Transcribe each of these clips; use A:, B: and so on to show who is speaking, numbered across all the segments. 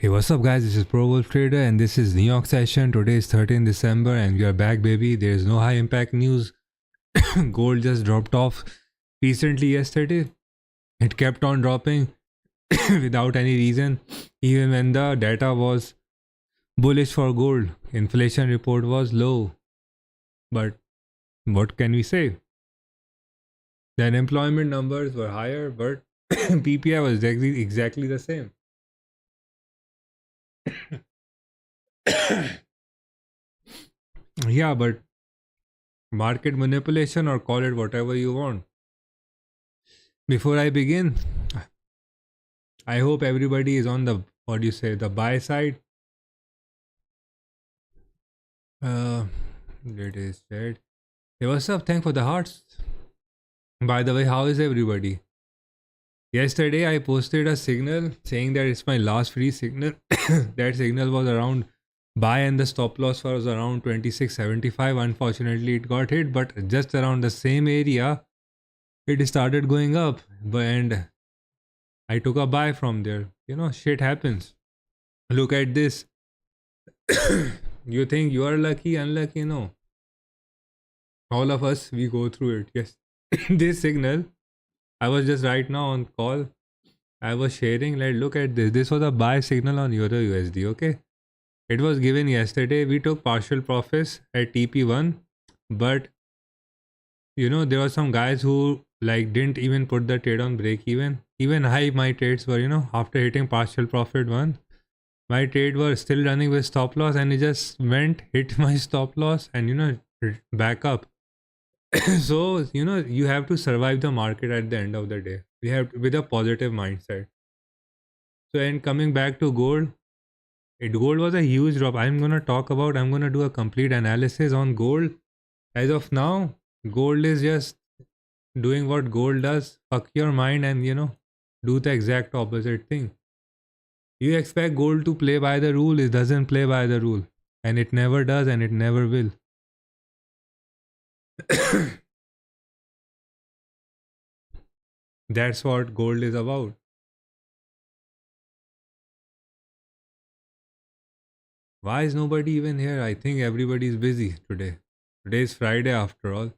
A: Hey, what's up, guys? This is Pro Wolf Trader, and this is New York session. Today is 13th December, and we are back, baby. There is no high impact news. Gold just dropped off recently yesterday. It kept on dropping without any reason, even when the data was bullish for gold. Inflation report was low, but what can we say? The unemployment numbers were higher, but PPI was exactly the same. Yeah, but market manipulation, or call it whatever you want. Before I begin, I hope everybody is on the, what do you say, the buy side. It is said. Hey, what's up? Thank for the hearts. By the way, how is everybody? Yesterday I posted a signal saying that it's my last free signal. That signal was around buy, and the stop loss was around 26.75. Unfortunately, it got hit, but just around the same area, it started going up, and I took a buy from there. You know, shit happens. Look at this. You think you are lucky, unlucky? No. All of us, we go through it. Yes. This signal, I was just right now on call. I was sharing, like, look at this. This was a buy signal on Euro USD. Okay. It was given yesterday. We took partial profits at TP1, but you know, there were some guys who like didn't even put the trade on break even. Even my trades were, you know, after hitting partial profit one, my trade was still running with stop loss, and it just went, hit my stop loss, and you know, back up. So you know, you have to survive the market at the end of the day. We have with a positive mindset. So, and coming back to gold, gold was a huge drop. I'm gonna do a complete analysis on gold. As of now, gold is just doing what gold does. Fuck your mind, and you know, do the exact opposite thing. You expect gold to play by the rule, it doesn't play by the rule. And it never does, and it never will. That's what gold is about. Why is nobody even here? I think everybody is busy today. Today is Friday after all.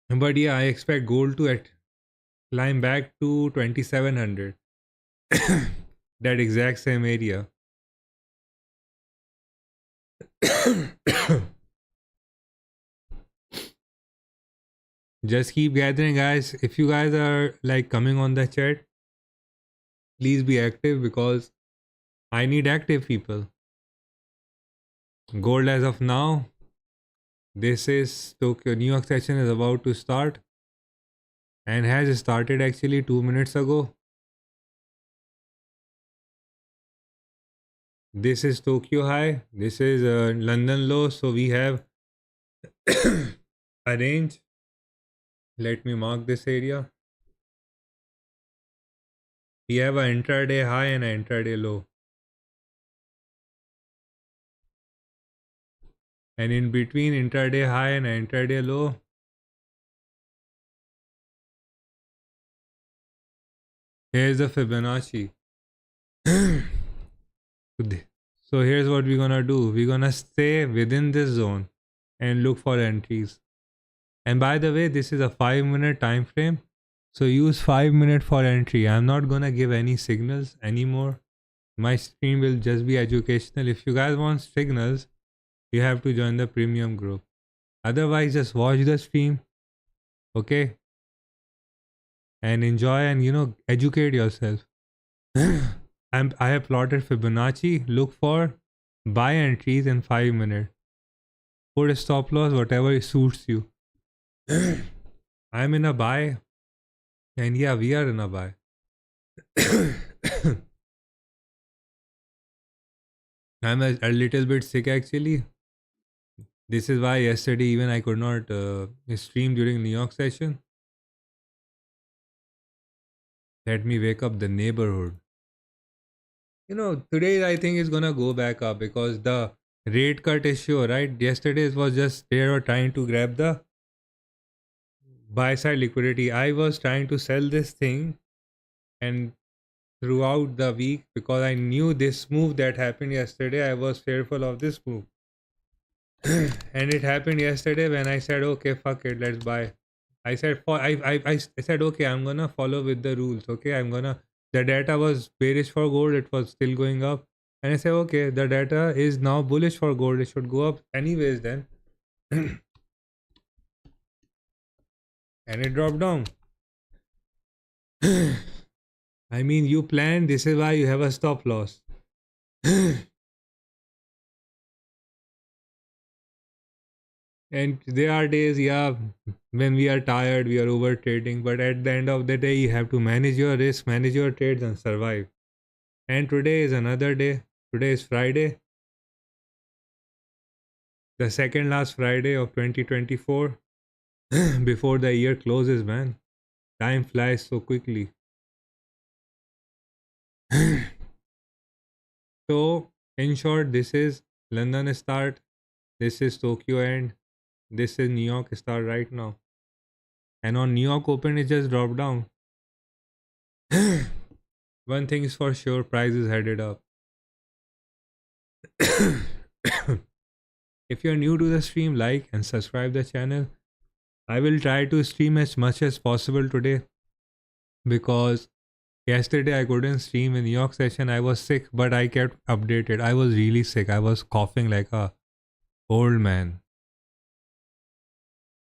A: But yeah, I expect gold to climb back to 2700. That exact same area. Just keep gathering, guys. If you guys are like coming on the chat, please be active, because I need active people. Gold as of now, this is Tokyo. New York session is about to start, and has started actually 2 minutes ago. This is Tokyo high. This is London low. So we have a range. Let me mark this area. We have an intraday high and an intraday low. And in between intraday high and intraday low, here's the Fibonacci. So here's what we're gonna do. We're gonna stay within this zone and look for entries. And by the way, this is a 5-minute time frame. So use 5 minutes for entry. I'm not gonna give any signals anymore. My stream will just be educational. If you guys want signals, you have to join the premium group. Otherwise, just watch the stream. Okay? And enjoy, and you know, educate yourself. I have plotted Fibonacci. Look for buy entries in 5 minutes. Put a stop loss, whatever suits you. I'm in a buy. And yeah, we are in a buy. I'm a little bit sick actually. This is why yesterday even I could not stream during New York session. Let me wake up the neighborhood. You know, today I think is gonna go back up because the rate cut issue, right? Yesterday it was just they were trying to grab the buy side liquidity. I was trying to sell this thing, and throughout the week because I knew this move that happened yesterday. I was fearful of this move. And it happened yesterday when I said, okay, fuck it, let's buy. I said, I said, okay, I'm gonna follow with the rules. Okay, the data was bearish for gold, it was still going up. And I said, okay, the data is now bullish for gold, it should go up anyways then. And it dropped down. I mean, you planned, this is why you have a stop loss. And there are days, yeah, when we are tired, we are over trading, but at the end of the day, you have to manage your risk, manage your trades, and survive. And today is another day. Today is Friday, the second last Friday of 2024. Before the year closes, man. Time flies so quickly. So, in short, this is London start, this is Tokyo end, this is New York start right now. And on New York Open, it just dropped down. One thing is for sure, price is headed up. If you're new to the stream, like and subscribe the channel. I will try to stream as much as possible today because yesterday I couldn't stream in New York session. I was sick, but I kept updated. I was really sick. I was coughing like a old man.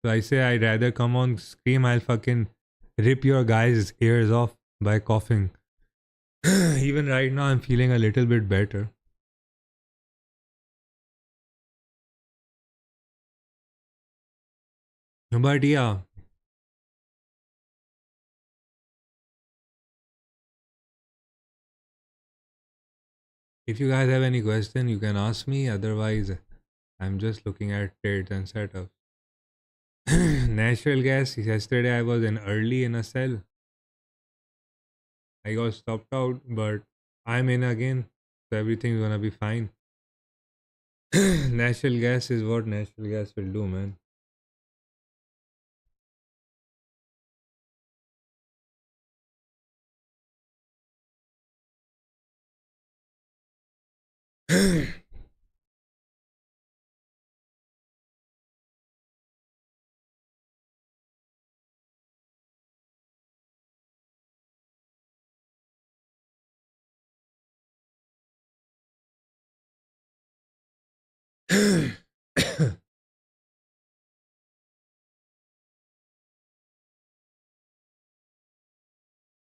A: So I say I'd rather come on stream. I'll fucking rip your guys' ears off by coughing. Even right now, I'm feeling a little bit better. But yeah. If you guys have any question, you can ask me. Otherwise, I'm just looking at trades and setups. Natural gas. Yesterday I was in early in a sell. I got stopped out, but I'm in again, so everything's gonna be fine. Natural gas is what natural gas will do, man.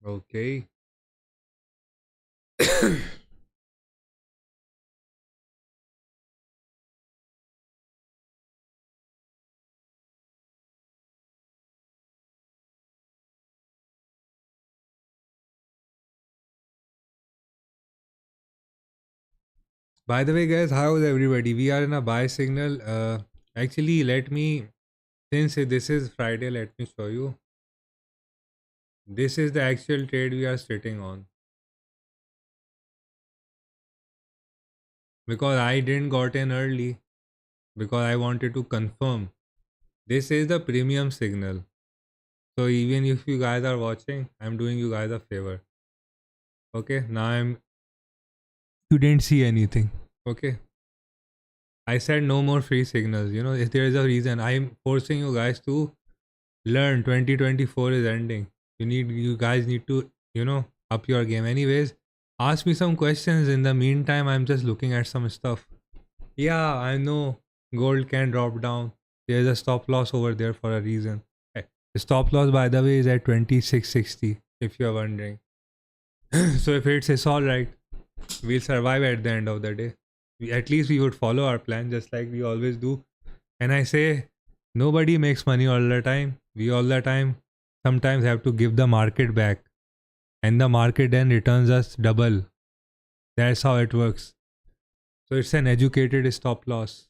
A: Okay. By the way, guys, how is everybody? We are in a buy signal. Actually, let me, since this is Friday, let me show you. This is the actual trade we are sitting on. Because I didn't got in early. Because I wanted to confirm. This is the premium signal. So even if you guys are watching, I'm doing you guys a favor. Okay, now you didn't see anything. Okay. I said no more free signals. You know, if there is a reason, I'm forcing you guys to learn. 2024 is ending. You guys need to, up your game. Anyways, ask me some questions. In the meantime, I'm just looking at some stuff. Yeah, I know gold can drop down. There's a stop loss over there for a reason. The stop loss, by the way, is at 2660, if you're wondering. So if it's all right, we'll survive at the end of the day. At least we would follow our plan just like we always do. And I say, nobody makes money all the time. We all the time sometimes have to give the market back. And the market then returns us double. That's how it works. So it's an educated stop loss.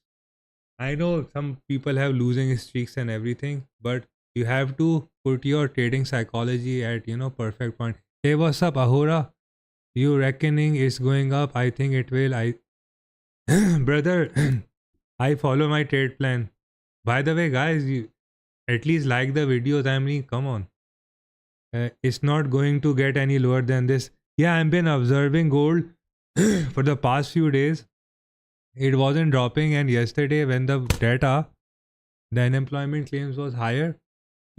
A: I know some people have losing streaks and everything, but you have to put your trading psychology at, perfect point. Hey, what's up, Ahura? You reckoning is going up? I think it will. Brother, I follow my trade plan. By the way, guys, you at least like the videos. I mean, come on. It's not going to get any lower than this. Yeah, I've been observing gold for the past few days. It wasn't dropping, and yesterday when the data, the unemployment claims was higher,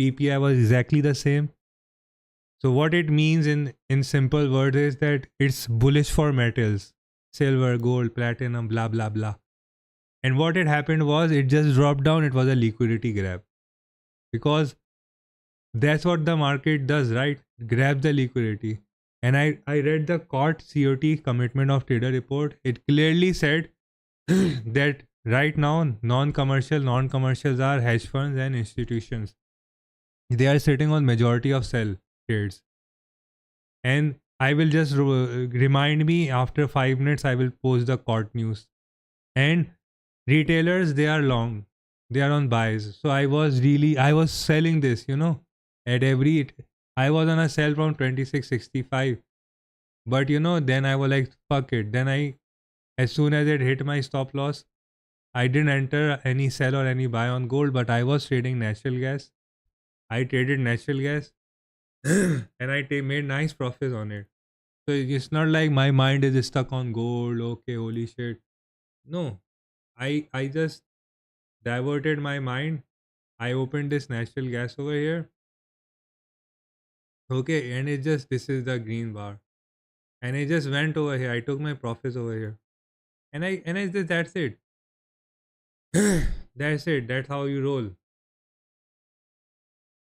A: PPI was exactly the same. So what it means in simple words is that it's bullish for metals, silver, gold, platinum, blah blah blah. And what had happened was it just dropped down. It was a liquidity grab because that's what the market does, right? Grab the liquidity. And I read the COT commitment of trader report. It clearly said that right now non-commercials are hedge funds and institutions. They are sitting on majority of sell trades. And I will just remind me after 5 minutes. I will post the court news. And retailers, they are long. They are on buys. So I was selling this, at every. I was on a sell from 2665. But then I was like, fuck it. Then as soon as it hit my stop loss, I didn't enter any sell or any buy on gold, but I was trading natural gas. I traded natural gas and I made nice profits on it. So it's not like my mind is stuck on gold. Okay, holy shit. No, I just diverted my mind. I opened this natural gas over here. Okay, and this is the green bar. And I just went over here. I took my profits over here. And I just, that's it. That's it. That's how you roll.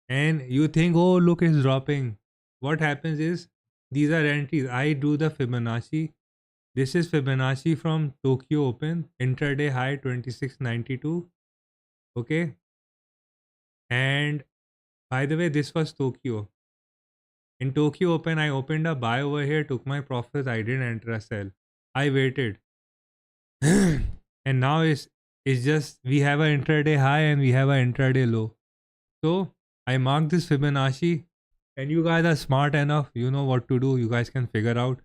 A: And you think, oh, look, it's dropping. What happens is these are entries. I do the Fibonacci. This is Fibonacci from Tokyo Open, intraday high 2692. Okay. And by the way, this was Tokyo. In Tokyo Open, I opened a buy over here, took my profits. I didn't enter a sell. I waited. And now it's just we have an intraday high and we have an intraday low. So I marked this Fibonacci, and you guys are smart enough. You know what to do. You guys can figure out.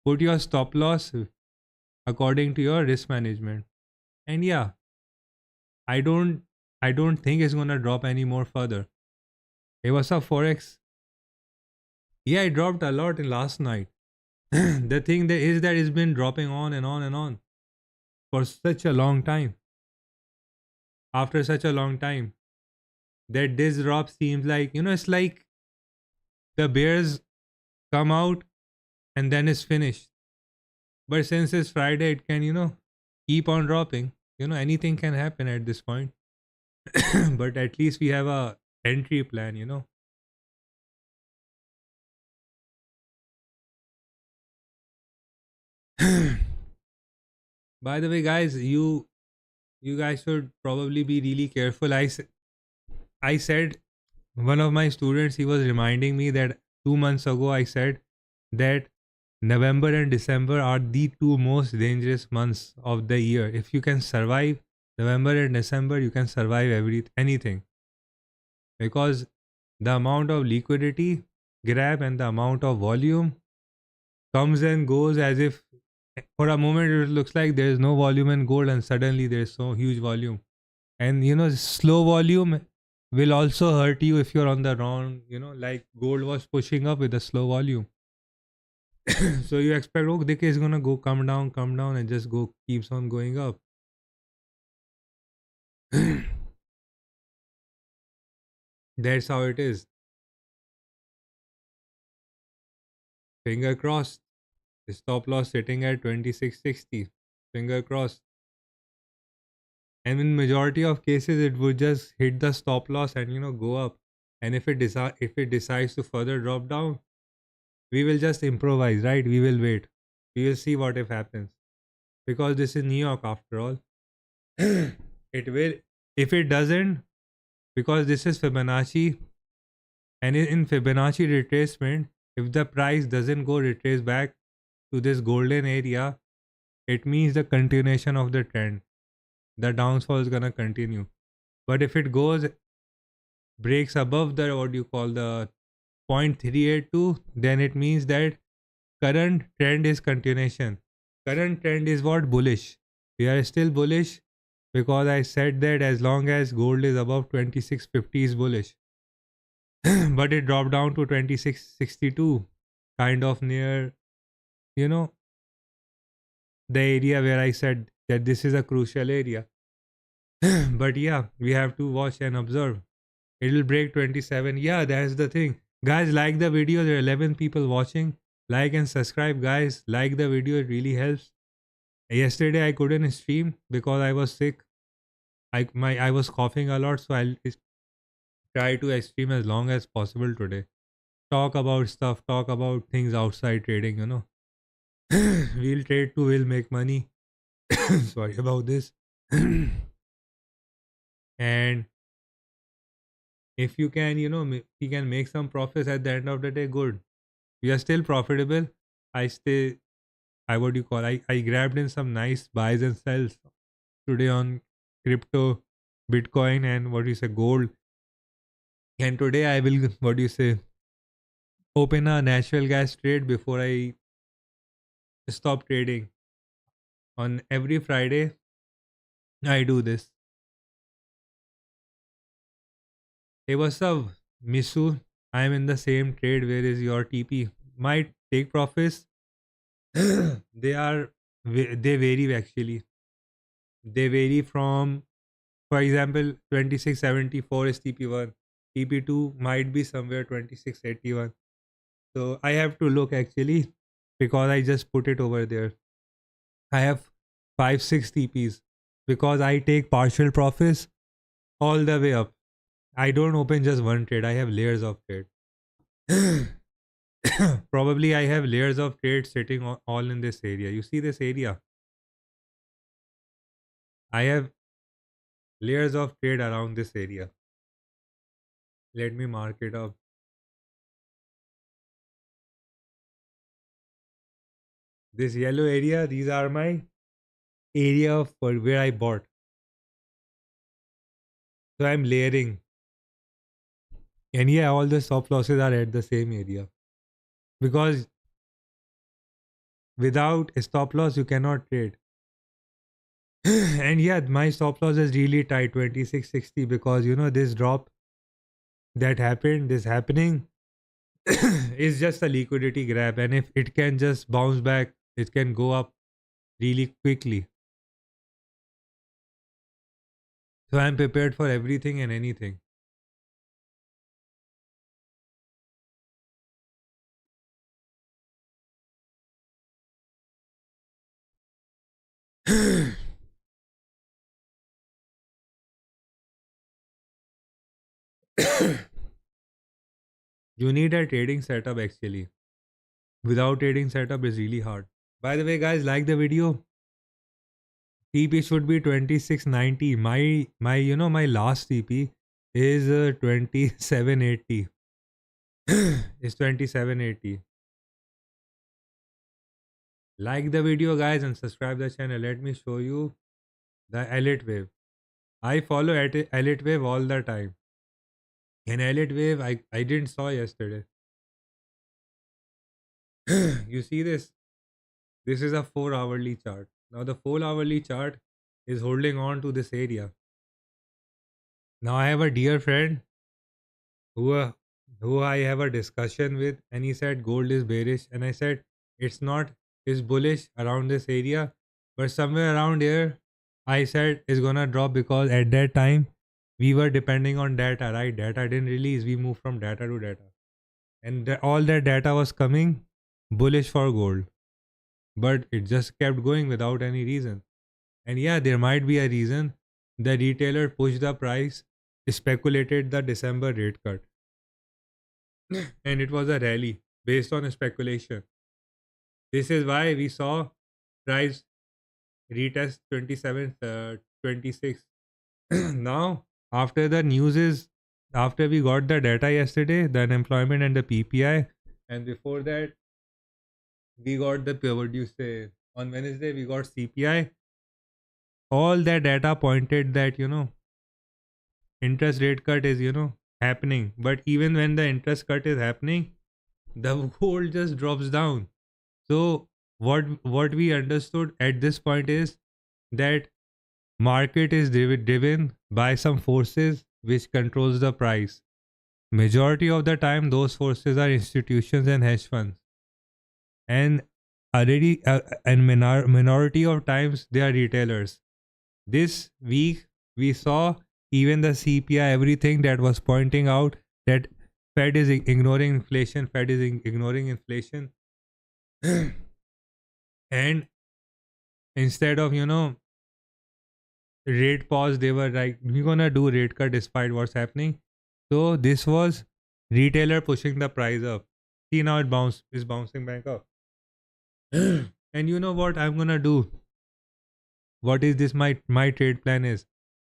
A: Put your stop loss according to your risk management. And yeah, I don't think it's gonna drop any more further. Hey, what's up, Forex? Yeah, it dropped a lot in last night. The thing that is that it's been dropping on and on and on for such a long time. After such a long time, that this drop seems like it's like the bears come out and then it's finished. But since it's Friday, it can keep on dropping. Anything can happen at this point. But at least we have a entry plan. By the way, guys, you guys should probably be really careful. I said one of my students, he was reminding me that 2 months ago I said that November and December are the two most dangerous months of the year. If you can survive November and December, you can survive anything, because the amount of liquidity grab and the amount of volume comes and goes as if for a moment it looks like there is no volume in gold and suddenly there is so huge volume. And slow volume will also hurt you if you're on the wrong, like gold was pushing up with a slow volume. So you expect, oh, the is gonna go come down and just go keeps on going up. That's how it is. Finger crossed. Stop loss sitting at 2660. Finger crossed. And in majority of cases, it would just hit the stop loss and go up. And if it decides to further drop down, we will just improvise, right? We will wait. We will see what if happens, because this is New York after all. It will. If it doesn't, because this is Fibonacci, and in Fibonacci retracement, if the price doesn't go retrace back to this golden area, it means the continuation of the trend. The downfall is gonna continue. But if it breaks above the what you call the 0.382, then it means that current trend is continuation. Current trend is what? Bullish. We are still bullish because I said that as long as gold is above 2650 is bullish. But it dropped down to 2662. kind of near, you know, the area where I said that this is a crucial area. But yeah, we have to watch and observe. It'll break 27. Yeah, that's the thing. Guys, like the video. There are 11 people watching. Like and subscribe, guys. Like the video. It really helps. Yesterday I couldn't stream because I was sick. I was coughing a lot, so I'll try to stream as long as possible today. Talk about stuff. Talk about things outside trading. We'll trade too. We'll make money. Sorry about this. And if you can, you can make some profits at the end of the day. Good. We are still profitable. I stay. I what do you call? I grabbed in some nice buys and sells today on crypto, Bitcoin, and what do you say, gold. And today I will what do you say, open a natural gas trade before I stop trading. On every Friday, I do this. Hey, what's up, Misu? I'm in the same trade. Where is your TP? My take profits, they vary actually. They vary from, for example, 2674 is TP1. TP2 might be somewhere 2681. So I have to look actually because I just put it over there. I have 5-6 TPs because I take partial profits all the way up. I don't open just one trade. I have layers of trade. Probably I have layers of trade sitting all in this area. You see this area? I have layers of trade around this area. Let me mark it up. This yellow area, these are my area for where I bought. So I'm layering. And yeah, all the stop losses are at the same area. Because without a stop loss, you cannot trade. And yeah, my stop loss is really tight, 2660, because this drop that happened, this happening is just a liquidity grab. And if it can just bounce back, it can go up really quickly. So I'm prepared for everything and anything. You need a trading setup actually. Without trading setup is really hard. By the way, guys, like the video. TP should be 2690. My last TP is 2780. It's 2780. Like the video, guys, and subscribe the channel. Let me show you the elite wave. I follow elite wave all the time. An elite wave I didn't saw yesterday. You see this? This is a 4 hourly chart. Now the 4 hourly chart is holding on to this area. Now I have a dear friend who uh, who I have a discussion with, and he said gold is bearish, and I said it's not. It's bullish around this area, but somewhere around here, I said it's gonna drop because at that time we were depending on data, right? Data didn't release. We moved from data to data, and all that data was coming bullish for gold, but it just kept going without any reason. And yeah, there might be a reason. The retailer pushed the price, speculated the December rate cut, and it was a rally based on speculation. This is why we saw price retest 27, 26. Now, after the news is, after we got the data yesterday, the unemployment and the PPI, and before that, we got the, what do you say, on Wednesday, we got CPI. All that data pointed that, interest rate cut is, happening. But even when the interest cut is happening, the gold just drops down. So what we understood at this point is that market is driven by some forces which controls the price. Majority of the time those forces are institutions and hedge funds. and already minority of times they are retailers. This week we saw even the CPI, everything that was pointing out that Fed is ignoring inflation, Fed is ignoring inflation, and instead of rate pause, they were like, we're gonna do rate cut despite what's happening. So this was retailer pushing the price up. See, now is bouncing back up. And you know what I'm gonna do? What is this? My trade plan is,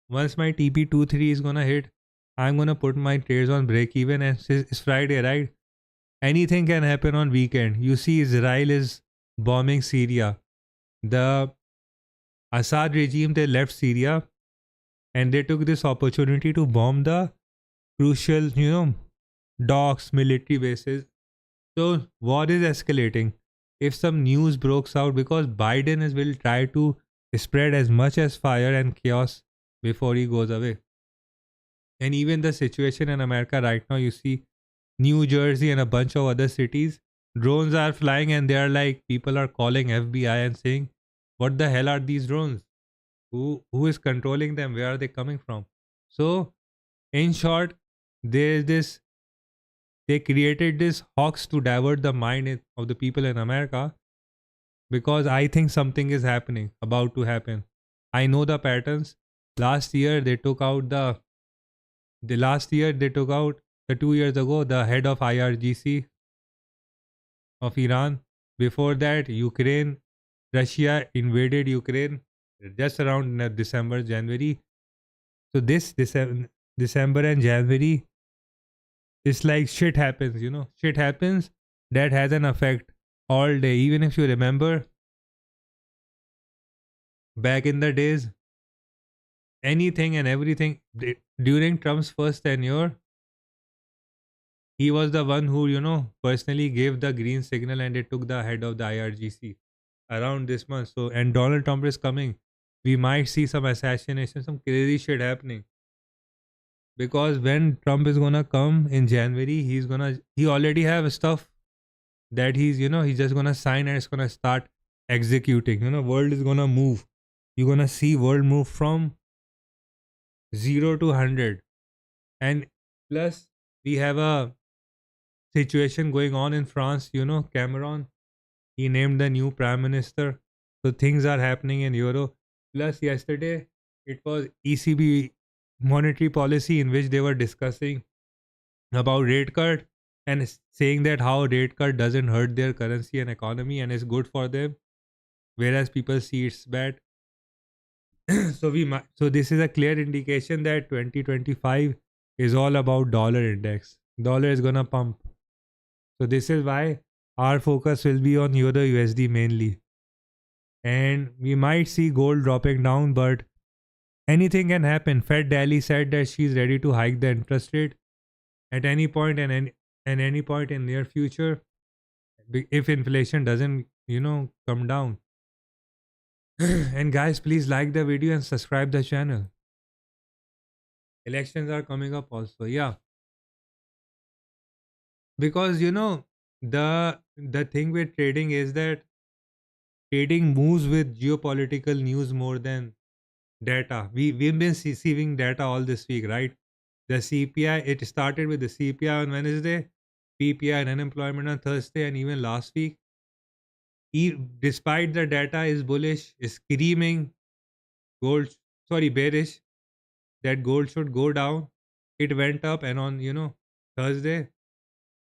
A: once my TP23 is gonna hit, I'm gonna put my trades on break even, and it's Friday, right? Anything can happen on weekend. You see, Israel is bombing Syria. The Assad regime, they left Syria and they took this opportunity to bomb the crucial, docks, military bases. So war is escalating. If some news breaks out, because Biden will try to spread as much as fire and chaos before he goes away. And even the situation in America right now, you see New Jersey and a bunch of other cities, drones are flying and they are like, people are calling FBI and saying, what the hell are these drones? Who is controlling them? Where are they coming from? So in short, there is this, they created this hawks to divert the mind of the people in America, because I think something is happening, about to happen. I know the patterns. Last year they took out the last year they took out the 2 years ago the head of IRGC of Iran. Before that, Ukraine, Russia invaded Ukraine just around December, January. So this December and January, it's like shit happens, shit happens that has an effect all day. Even if you remember back in the days, anything and everything during Trump's first tenure, he was the one who, personally gave the green signal and it took the head of the IRGC around this month. So, and Donald Trump is coming. We might see some assassination, some crazy shit happening. Because when Trump is gonna come in January, he already have stuff that he's just gonna sign and it's gonna start executing. World is gonna move. You're gonna see world move from 0 to 100. And plus, we have a situation going on in France. Cameron, he named the new prime minister. So things are happening in Europe. Plus, yesterday it was ECB monetary policy in which they were discussing about rate cut and saying that how rate cut doesn't hurt their currency and economy and is good for them, whereas people see it's bad. So this is a clear indication that 2025 is all about dollar index. Dollar is gonna pump. So this is why our focus will be on Euro USD mainly. And we might see gold dropping down, but anything can happen. Fed Daily said that she's ready to hike the interest rate at any point and any point in near future if inflation doesn't come down. And guys, please like the video and subscribe the channel. Elections are coming up also, yeah, because the thing with trading is that trading moves with geopolitical news more than data. We've been receiving data all this week, right? The CPI, it started with the CPI on Wednesday, PPI and unemployment on Thursday, and even last week. Despite the data is bullish, is screaming gold, sorry, bearish, that gold should go down. It went up, and on Thursday,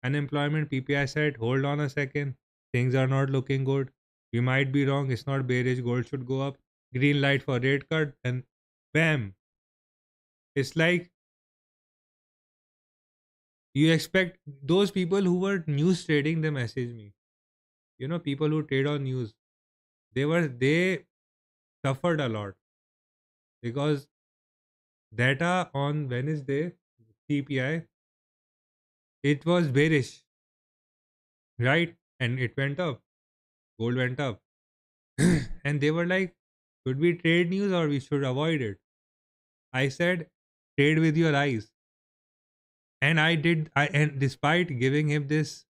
A: unemployment PPI said, hold on a second, things are not looking good. We might be wrong. It's not bearish. Gold should go up. Green light for rate cut, and bam! It's like you expect those people who were news trading. They message me. People who trade on news. They suffered a lot because data on Wednesday, CPI, it was bearish, right? And it went up. Gold went up. And they were like, should we trade news or we should avoid it? I said, trade with your eyes. And I did. And despite giving him this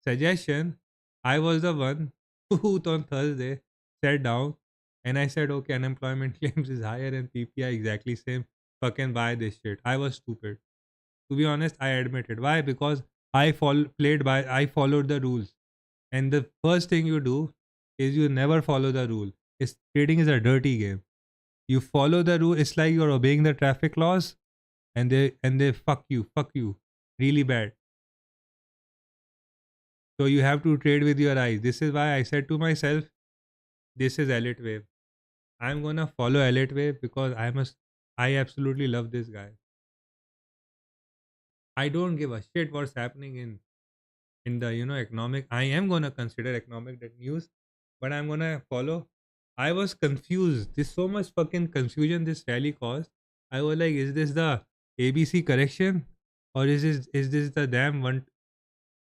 A: suggestion, I was the one who on Thursday sat down and I said, okay, unemployment claims is higher and PPI exactly same. Fucking buy this shit. I was stupid. To be honest, I admit it. Why? Because I followed the rules. And the first thing you do is you never follow the rule. Trading is a dirty game. You follow the rule, it's like you're obeying the traffic laws and they fuck you really bad. So you have to trade with your eyes. This is why I said to myself, this is Elite Wave. I'm gonna follow Elite Wave because I absolutely love this guy. I don't give a shit what's happening in the economic. I am gonna consider economic that news, but I'm gonna follow. I was confused. There's so much fucking confusion this rally caused. I was like, is this the ABC correction, or is this the damn one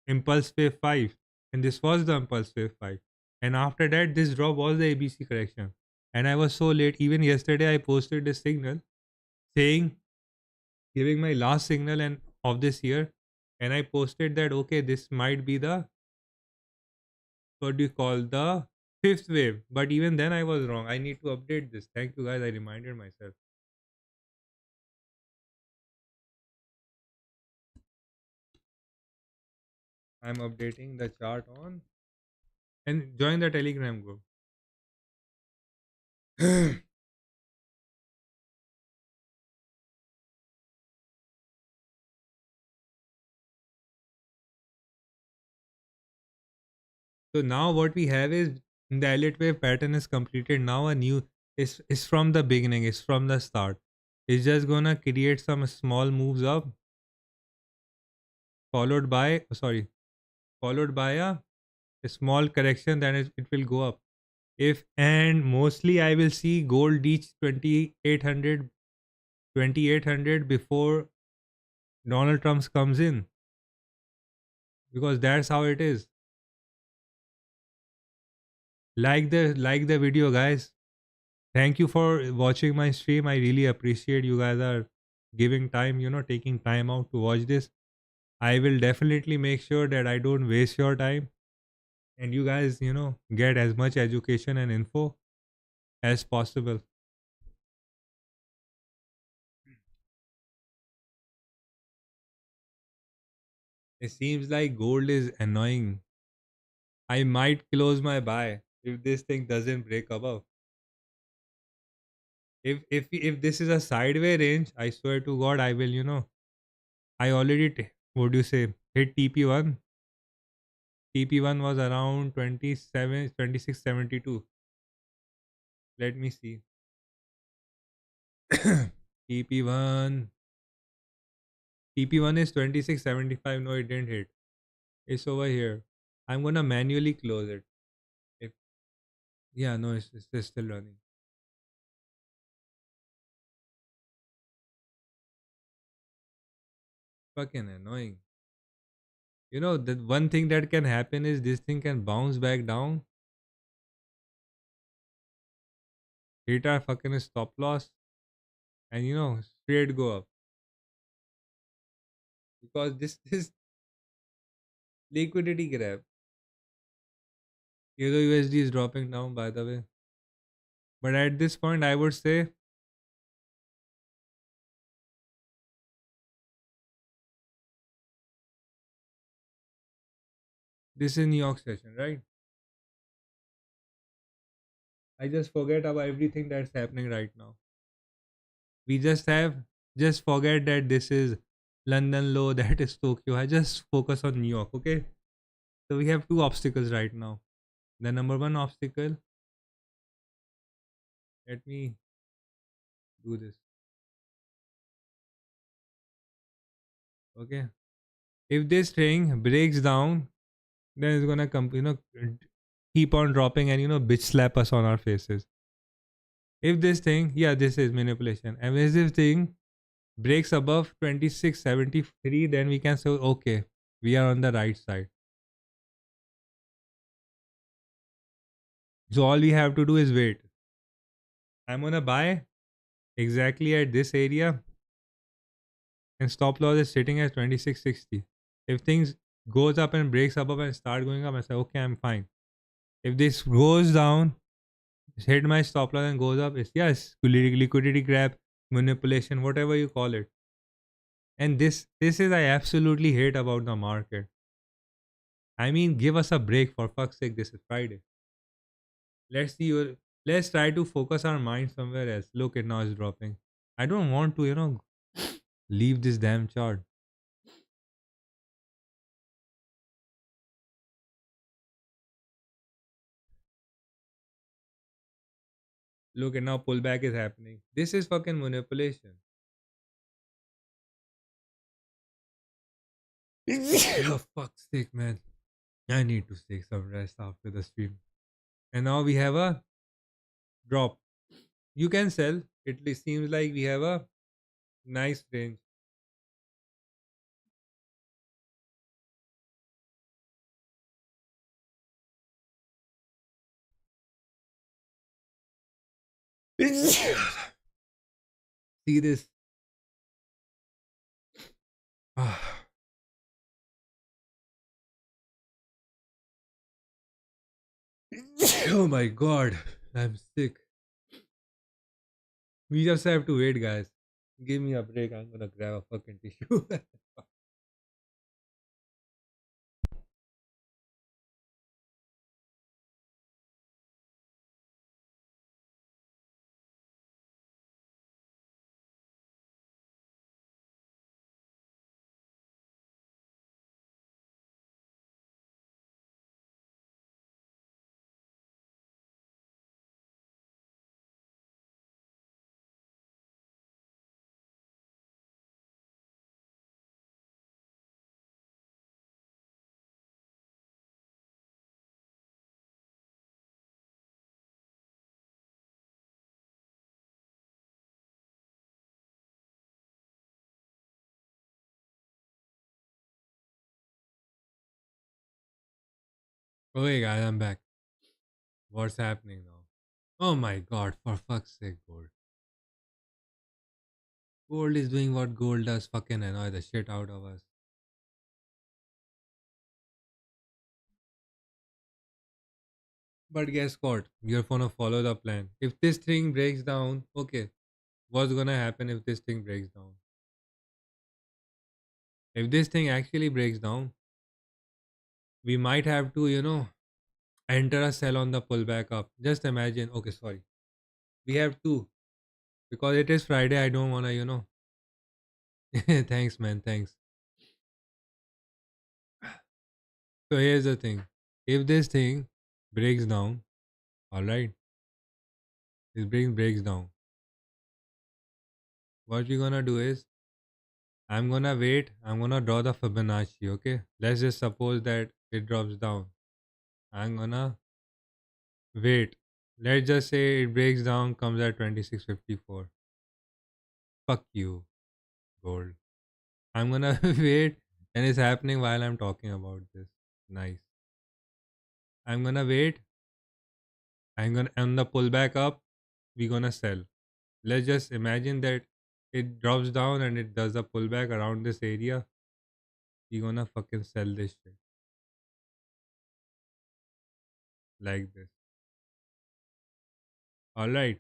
A: impulse wave 5? And this was the impulse wave 5. And after that, this drop was the ABC correction. And I was so late. Even yesterday, I posted a signal saying, giving my last signal and of this year, and I posted that okay, this might be the what do you call the fifth wave. But even then, I was wrong. I need to update this. Thank you guys. I reminded myself. I'm updating the chart on and join the Telegram group. So now what we have is the elite wave pattern is completed. Now a new is from the beginning. It's from the start. It's just gonna create some small moves up, followed by followed by a small correction. Then it will go up. If and mostly I will see gold reach 2800 before Donald Trump comes in because that's how it is. Like the video, guys. Thank you for watching my stream. I really appreciate you guys are giving time, taking time out to watch this. I will definitely make sure that I don't waste your time and you guys, get as much education and info as possible. It seems like gold is annoying. I might close my buy if this thing doesn't break above. If this is a sideway range, I swear to God, I will, I already what do you say hit TP1. TP1 was around 27, 2672. Let me see. TP1. TP1 is 2675. No, it didn't hit. It's over here. I'm gonna manually close it. If yeah, no, it's still running. Fucking annoying. The one thing that can happen is this thing can bounce back down, hit our fucking stop loss, and straight go up. Because this is liquidity grab. Euro USD is dropping down, by the way. But at this point, I would say this is New York session, right? I just forget about everything that's happening right now. We just forget that this is London low, that is Tokyo. I just focus on New York, okay? So we have two obstacles right now. The number one obstacle, let me do this. Okay. If this thing breaks down, then it's gonna come, keep on dropping and bitch slap us on our faces. If this thing, yeah, this is manipulation. And if this thing breaks above 2673, then we can say, okay, we are on the right side. So all we have to do is wait. I'm gonna buy exactly at this area, and stop loss is sitting at 2660. If things goes up and breaks above and start going up, I say, okay, I'm fine. If this goes down, hit my stop loss and goes up, it's yes, liquidity grab, manipulation, whatever you call it. And this is I absolutely hate about the market. I mean, give us a break for fuck's sake. This is Friday. Let's see your. Let's try to focus our mind somewhere else. Look, it now is dropping. I don't want to, leave this damn chart. Look, and now pullback is happening. This is fucking manipulation. Oh fuck's sake, man. I need to take some rest after the stream. And now we have a drop. You can sell. It seems like we have a nice range. See this. Oh my god. I'm sick. We just have to wait, guys. Give me a break. I'm gonna grab a fucking tissue. Okay, guys, I'm back. What's happening now? Oh my god, for fuck's sake, gold. Gold is doing what gold does, fucking annoy the shit out of us. But guess what? You're gonna follow the plan. If this thing breaks down, okay, what's gonna happen if this thing breaks down? If this thing actually breaks down, we might have to, enter a sell on the pullback up. Just imagine, okay, sorry. We have two. Because it is Friday, I don't wanna, Thanks, man, thanks. So here's the thing. If this thing breaks down, alright, breaks down. What we're gonna do is I'm gonna wait, I'm gonna draw the Fibonacci, okay? Let's just suppose that it drops down. I'm gonna wait. Let's just say it breaks down, comes at 26.54. Fuck you, gold. I'm gonna wait, and it's happening while I'm talking about this. Nice. I'm gonna wait. I'm gonna on the pullback up, we're gonna sell. Let's just imagine that it drops down and it does a pullback around this area. We're gonna fucking sell this shit like this. Alright.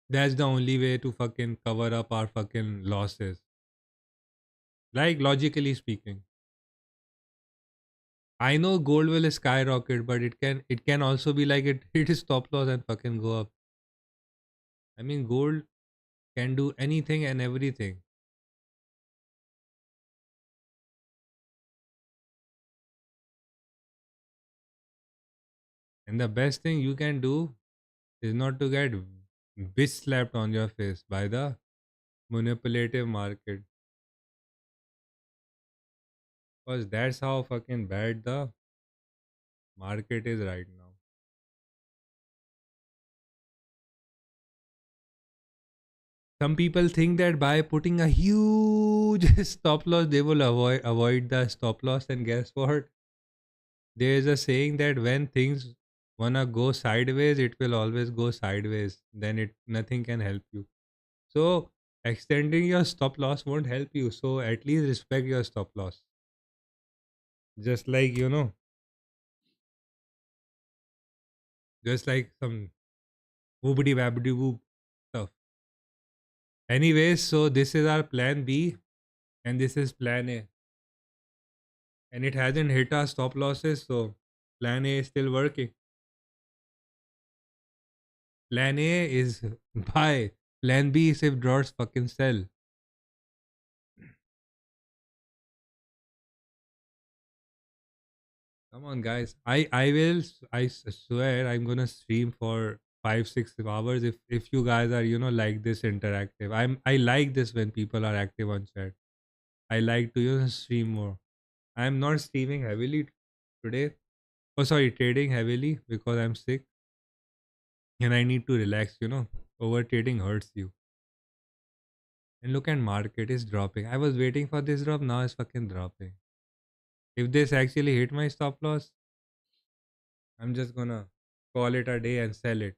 A: That's the only way to fucking cover up our fucking losses. Like logically speaking. I know gold will skyrocket, but it can also be like it hit its stop loss and fucking go up. I mean gold can do anything and everything. And the best thing you can do is not to get bitch slapped on your face by the manipulative market. Because that's how fucking bad the market is right now. Some people think that by putting a huge stop loss, they will avoid the stop loss. And guess what? There is a saying that when things wanna go sideways, it will always go sideways. Then it nothing can help you. So Extending your stop loss won't help you. So at least respect your stop loss. Just like, just like some woobity babbity whoop stuff. Anyways, so this is our plan B and this is plan A. And it hasn't hit our stop losses, so plan A is still working. Plan A is buy. Plan B is if drawers fucking sell. Come on, guys. I will. Swear I'm gonna stream for 5 6 hours if you guys are like this interactive. I like this when people are active on chat. I like to stream more. I'm not streaming heavily today. Oh, sorry, trading heavily because I'm sick and I need to relax. Over trading hurts you. And look at market is dropping. I was waiting for this drop. Now it's fucking dropping. If this actually hit my stop loss, I'm just gonna call it a day and sell it.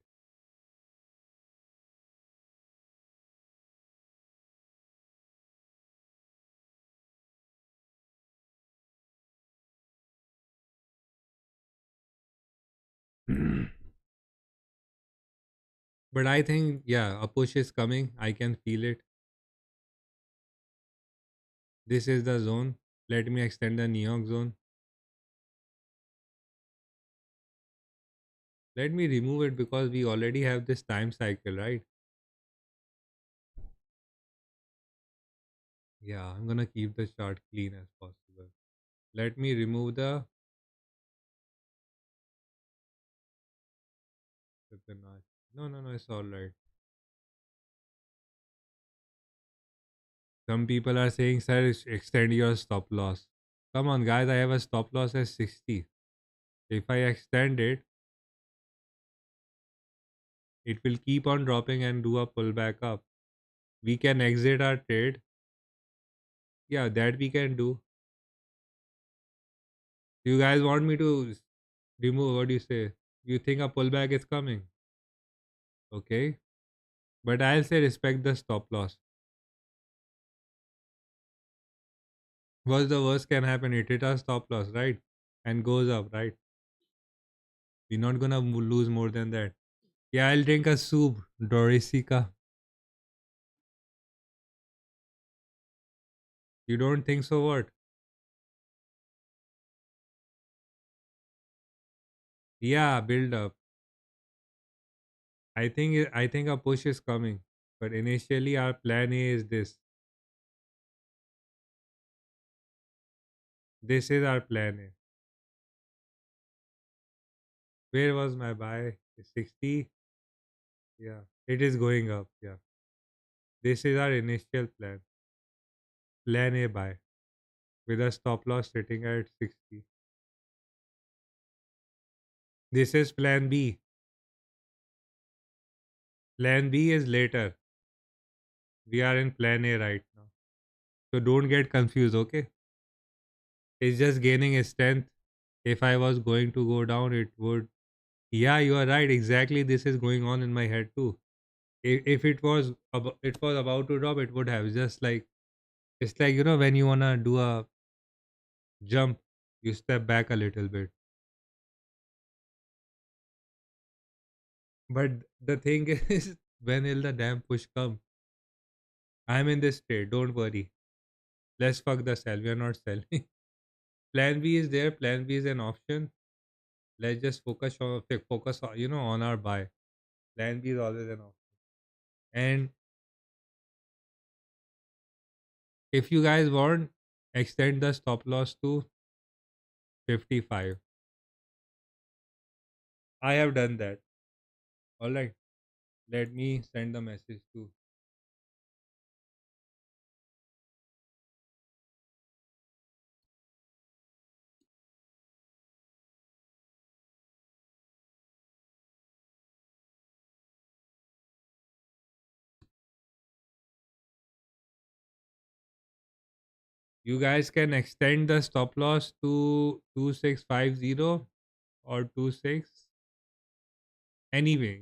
A: But I think, yeah, a push is coming. I can feel it. This is the zone. Let me extend the New York zone. Let me remove it because we already have this time cycle, right? Yeah, I'm gonna keep the chart clean as possible. Let me remove the Fibonacci. No, no, no, it's all right. Some people are saying, sir, extend your stop loss. Come on, guys, I have a stop loss at 60. If I extend it, it will keep on dropping and do a pullback up. We can exit our trade. Yeah, that we can do. Do you guys want me to remove? What do you say? You think a pullback is coming? Okay. But I'll say respect the stop loss. What's the worst can happen? It hit our stop loss, right? And goes up, right? We're not gonna lose more than that. Yeah, I'll drink a soup, Dorisica. You don't think so? What? Yeah, build up. I think a push is coming. But initially our plan A is this. This is our plan A. Where was my buy? 60. Yeah. It is going up. Yeah. This is our initial plan. Plan A buy with a stop loss sitting at 60. This is plan B. Plan B is later. We are in plan A right now. So don't get confused, okay? It's just gaining a strength. If I was going to go down, it would. Yeah, you are right. Exactly, this is going on in my head too. If it was about to drop, it would have just like it's like when you wanna do a jump, you step back a little bit. But the thing is, when will the damn push come? I'm in this state. Don't worry. Let's fuck the sell. We are not selling. Plan B is there. Plan B is an option. Let's just focus on on our buy. Plan B is always an option. And if you guys want, extend the stop loss to 55. I have done that. All right. Let me send the message to you guys. Can extend the stop loss to 2650 or 26 anyway.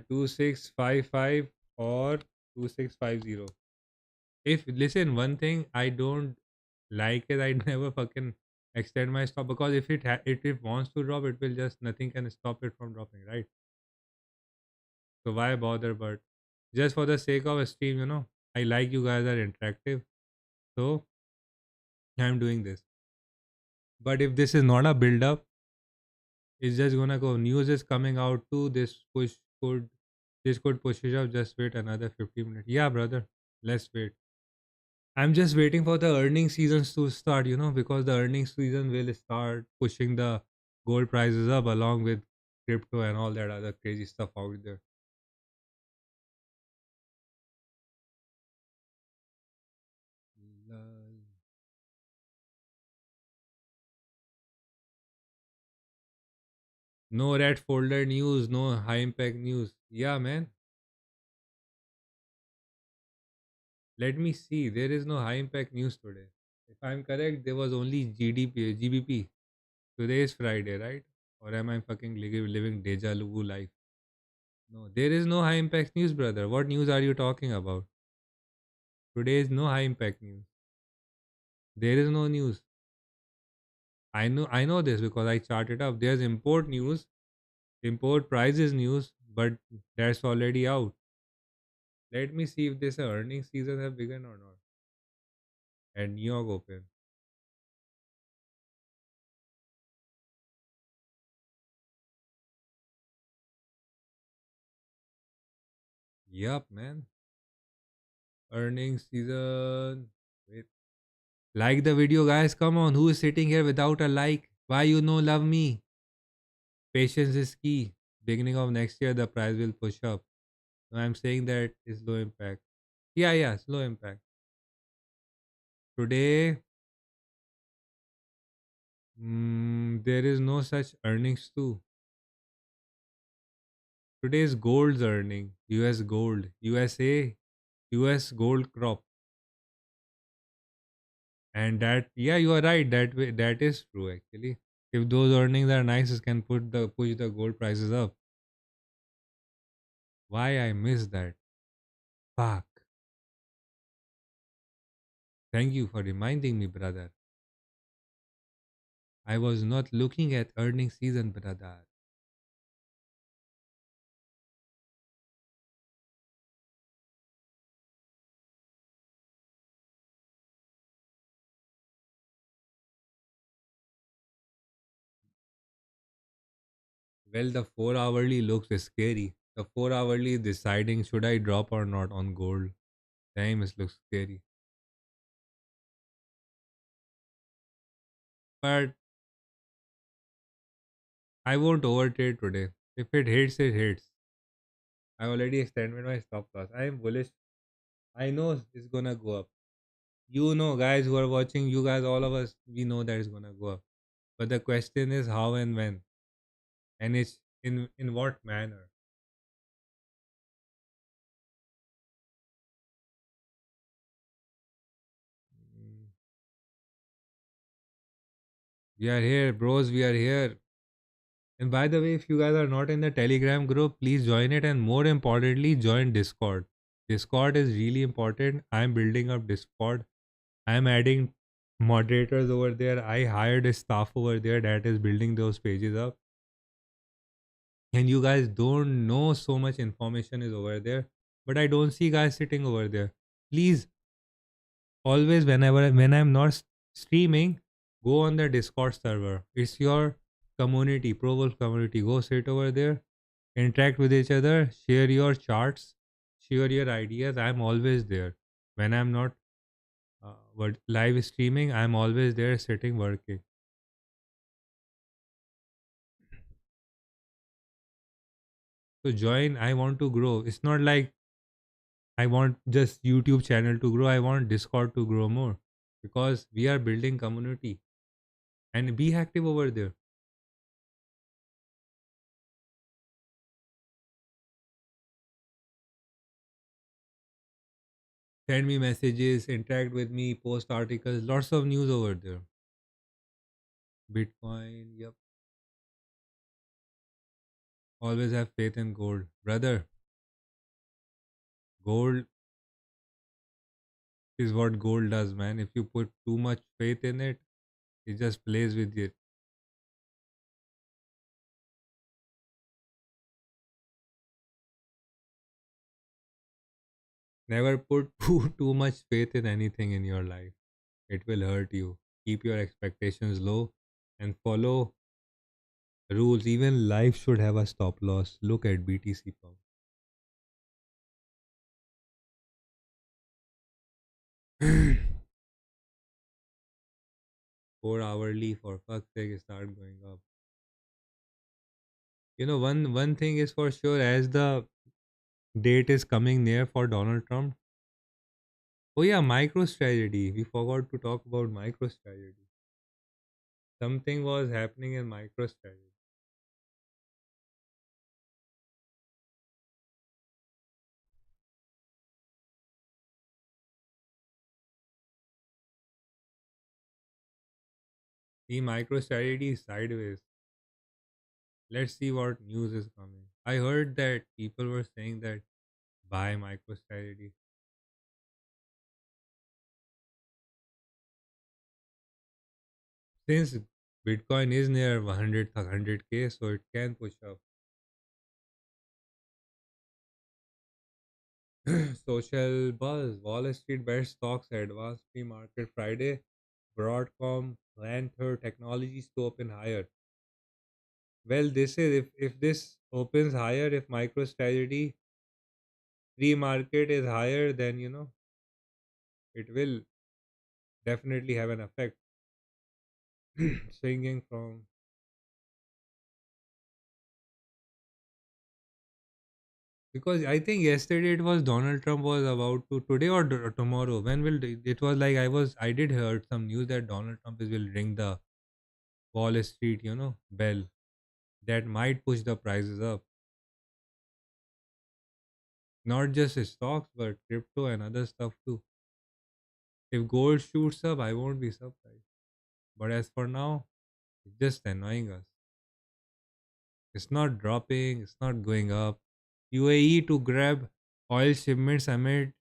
A: 2655 or 2650. If listen, one thing I don't like is I never fucking extend my stop, because if if it wants to drop, it will just nothing can stop it from dropping, right? So why bother? But just for the sake of a stream, I like you guys are interactive, so I'm doing this. But if this is not a build up, it's just gonna go. News is coming out too. This could push it up. Just wait another 50 minutes. Yeah, brother. Let's wait. I'm just waiting for the earning seasons to start, because the earning season will start pushing the gold prices up along with crypto and all that other crazy stuff out there. Lol. No red folder news, no high impact news. Yeah, man. Let me see. There is no high impact news today. If I'm correct, there was only GDP, GBP. Today is Friday, right? Or am I fucking living deja vu life? No, there is no high impact news, brother. What news are you talking about? Today is no high impact news. There is no news. I know this because I charted up. There's import news, import prices news, but that's already out. Let me see if this earnings season have begun or not. At New York Open. Yup, man. Earnings season. Wait. Like the video, guys. Come on. Who is sitting here without a like? Why you no love me? Patience is key. Beginning of next year, the price will push up. So I'm saying that is low impact. Yeah, yeah, it's low impact. Today, there is no such earnings too. Today's gold's earning. US gold. USA. US gold crop. And that, yeah, you are right. That is true actually. If those earnings are nice, it can push the gold prices up. Why I missed that? Fuck. Thank you for reminding me, brother. I was not looking at earning season, brother. Well, the 4 hourly looks scary. The 4 hourly is deciding should I drop or not on gold. Damn, it looks scary. But I won't overtrade today. If it hits, it hits. I already extended my stop loss. I am bullish. I know it's gonna go up. Guys who are watching, you guys, all of us, we know that it's gonna go up. But the question is how and when, and it's in what manner. Mm, We are here, bros. We are here. And by the way, if you guys are not in the Telegram group, please join it. And more importantly, join Discord. Discord is really important. I'm building up Discord. I'm adding moderators over there. I hired a staff over there that is building those pages up. And you guys don't know so much information is over there. But I don't see guys sitting over there. Please, always whenever when I'm not streaming, go on the Discord server. It's your community, Pro Wolf community. Go sit over there, interact with each other, share your charts, share your ideas. I'm always there. When I'm not live streaming, I'm always there sitting working. So join. I want to grow. It's not like I want just YouTube channel to grow. I want Discord to grow more because we are building community, and be active over there. Send me messages, interact with me, post articles, lots of news over there. Bitcoin, yep. Always have faith in gold. Brother, gold is what gold does, man. If you put too much faith in it, it just plays with you. Never put too much faith in anything in your life. It will hurt you. Keep your expectations low and follow rules. Even life should have a stop loss. Look at BTC pump. 4 hourly, for fuck's sake, start going up. One thing is for sure, as the date is coming near for Donald Trump. Oh yeah, MicroStrategy. We forgot to talk about MicroStrategy. Something was happening in MicroStrategy. The MicroStrategy is sideways. Let's see what news is coming. I heard that people were saying that buy MicroStrategy. Since Bitcoin is near 100k, so it can push up. Social buzz. Wall Street best stocks advanced pre-market Friday. Broadcom plan third technologies to open higher. Well, this is if this opens higher, if MicroStrategy pre-market is higher, then it will definitely have an effect. Swinging from, because I think yesterday it was Donald Trump was about to today or tomorrow. When will it was like I did heard some news that Donald Trump is will ring the Wall Street bell that might push the prices up. Not just stocks but crypto and other stuff too. If gold shoots up, I won't be surprised. But as for now, it's just annoying us. It's not dropping. It's not going up. UAE to grab oil shipments amid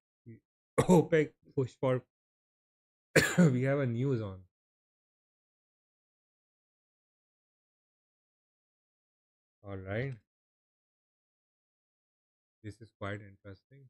A: OPEC push for. We have a news on. All right, this is quite interesting.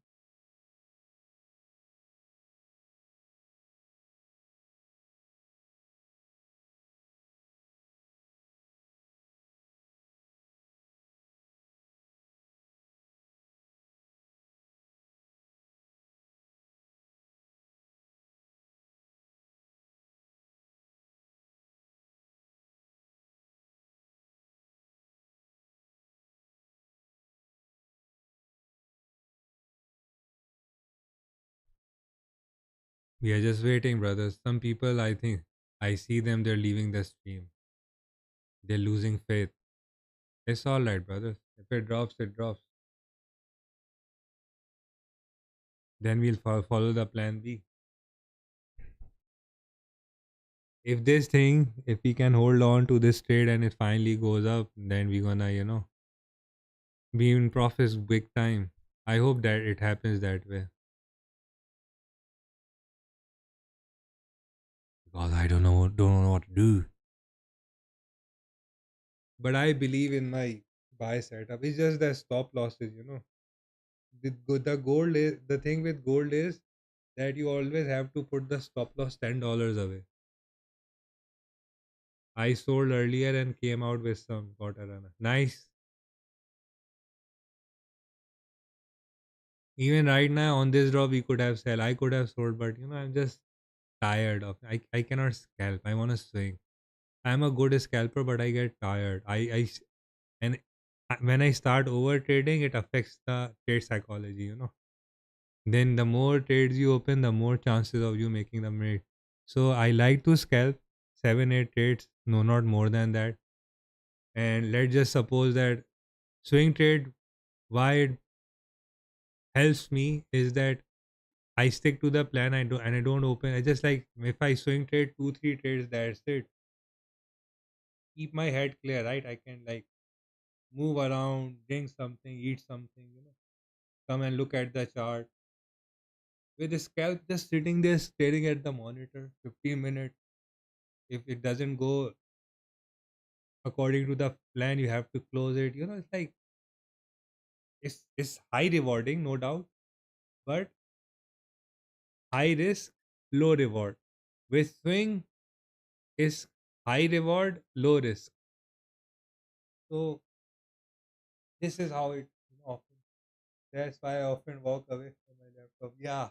A: We are just waiting, brothers. Some people, I think, I see them. They're leaving the stream. They're losing faith. It's all right, brothers. If it drops, it drops. Then we'll follow the plan B. If this thing, if we can hold on to this trade and it finally goes up, then we're gonna, be in profits big time. I hope that it happens that way. Because I don't know what to do. But I believe in my buy setup. It's just the stop losses. The gold is the thing with gold is that you always have to put the stop loss $10 away. I sold earlier and came out with some got a runner. Nice. Even right now on this drop we could have sell. I could have sold, but I'm just tired of I cannot scalp. I wanna swing. I'm a good scalper, but I get tired. And when I start over trading, it affects the trade psychology. Then the more trades you open, the more chances of you making the trade. So I like to scalp 7, 8 trades, no, not more than that. And let's just suppose that swing trade, why it helps me is that I stick to the plan. I don't open. I just like if I swing trade 2, 3 trades, that's it. Keep my head clear, right? I can like move around, drink something, eat something, come and look at the chart with the scalp just sitting there staring at the monitor 15 minutes. If it doesn't go according to the plan, you have to close it. It's like it's high rewarding, no doubt, but high risk, low reward. With swing is high reward, low risk. So this is how it often. That's why I often walk away from my laptop. Yeah,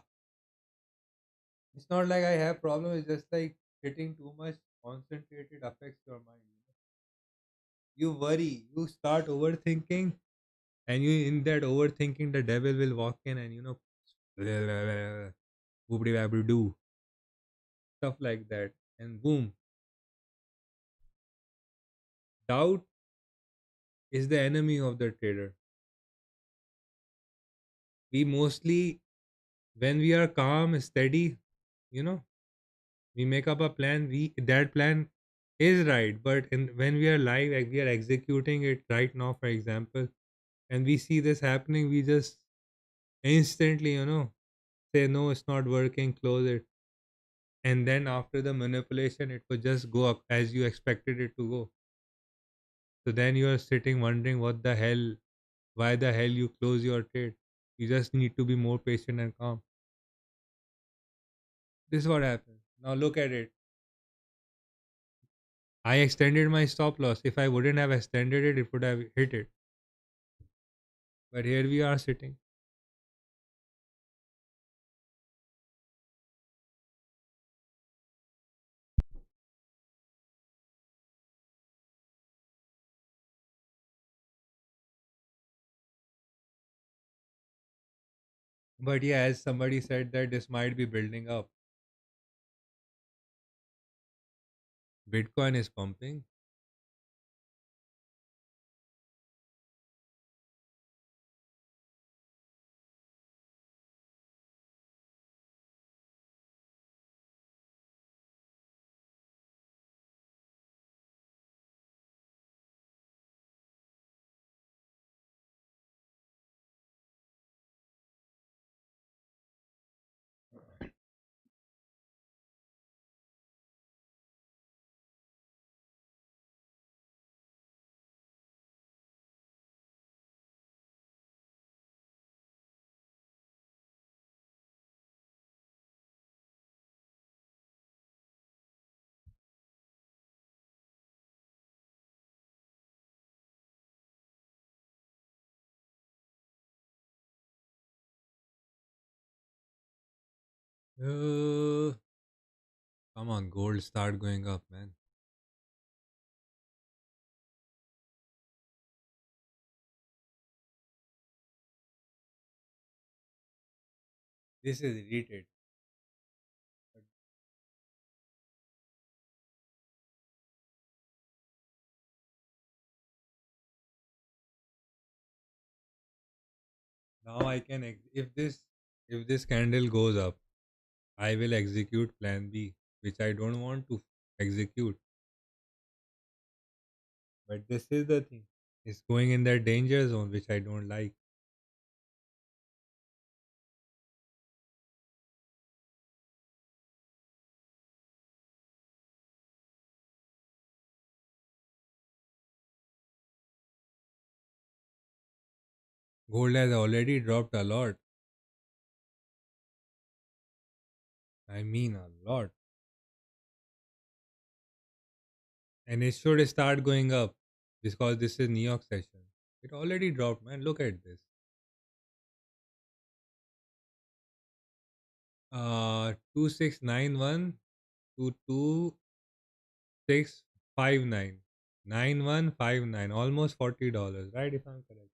A: it's not like I have problem. It's just like hitting too much concentrated affects your mind. You worry, you start overthinking, and you in that overthinking, the devil will walk in and whoopty do stuff like that, and boom, doubt is the enemy of the trader. We mostly, when we are calm, steady, you know, we make up a plan. We that plan is right, but when we are live, like we are executing it right now, for example, and we see this happening, we just instantly, say no, it's not working, close it, and then after the manipulation, it would just go up as you expected it to go. So then you are sitting wondering what the hell, why the hell you close your trade. You just need to be more patient and calm. This is what happens. Now look at it. I extended my stop loss. If I wouldn't have extended it, it would have hit it. But here we are sitting. But yeah, as somebody said that this might be building up. Bitcoin is pumping. Uh, Come on, gold start going up, man. This is irritated. But now I can if this candle goes up, I will execute plan B, which I don't want to execute. But this is the thing. It's going in that danger zone, which I don't like. Gold has already dropped a lot. I mean a lot. And it should start going up because this is New York session. It already dropped, man. Look at this. 2691 to 2659. 9159. Almost $40, right? If I'm correct.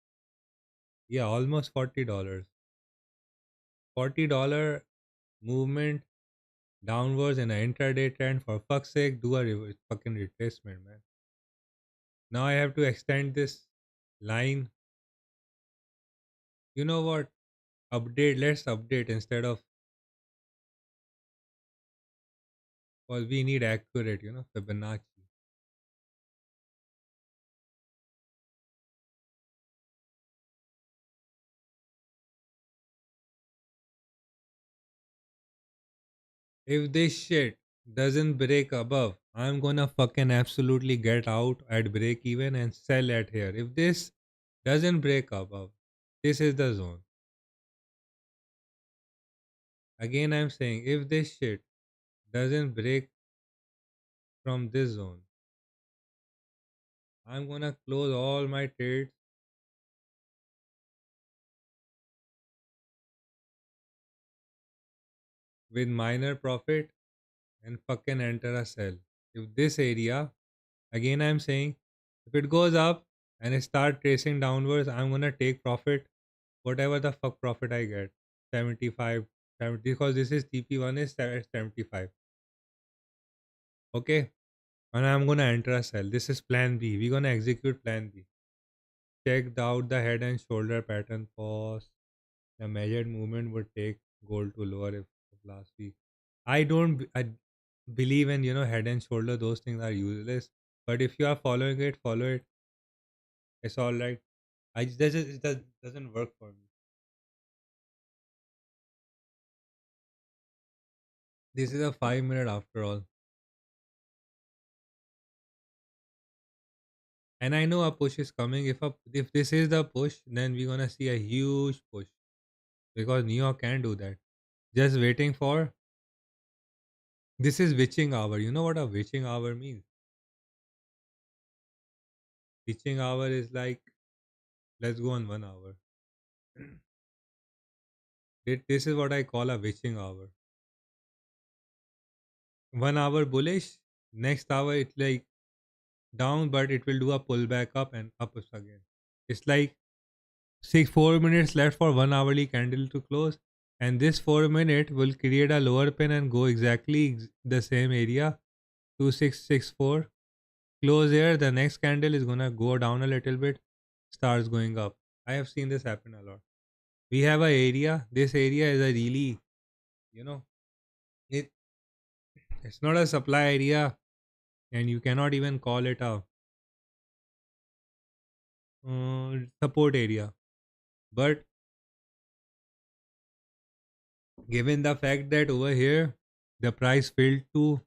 A: Yeah, almost $40. $40 movement downwards in an intraday trend. For fuck's sake, do a fucking retracement, man. Now I have to extend this line. You know what? Update. Let's update instead of, well, we need accurate, Fibonacci. If this shit doesn't break above, I'm gonna fucking absolutely get out at break even and sell at here. If this doesn't break above, this is the zone. Again, I'm saying if this shit doesn't break from this zone, I'm gonna close all my trades with minor profit and fucking enter a sell. If this area, again, I'm saying if it goes up and it start tracing downwards, I'm gonna take profit, whatever the fuck profit I get, 75, 70, because this is TP1 is 75. Okay, and I'm gonna enter a sell. This is plan B. We're gonna execute plan B. Checked out the head and shoulder pattern pause. The measured movement would take gold to lower if of last week. I believe in head and shoulder. Those things are useless. But if you are following it, follow it. It's all right. I just doesn't work for me. This is a 5 minute after all, and I know a push is coming. If this is the push, then we're gonna see a huge push because New York can do that. Just waiting for this is witching hour. You know what a witching hour means? Witching hour is like let's go on 1 hour. This is what I call a witching hour. 1 hour bullish, next hour it's like down, but it will do a pullback up and up again. It's like 4 minutes left for 1 hourly candle to close, and this 4 minute will create a lower pin and go exactly the same area 2664. Close here, the next candle is gonna go down a little bit, starts going up. I have seen this happen a lot. We have a area. This area is a really, you know, it it's not a supply area, and you cannot even call it a support area. But given the fact that over here the price failed to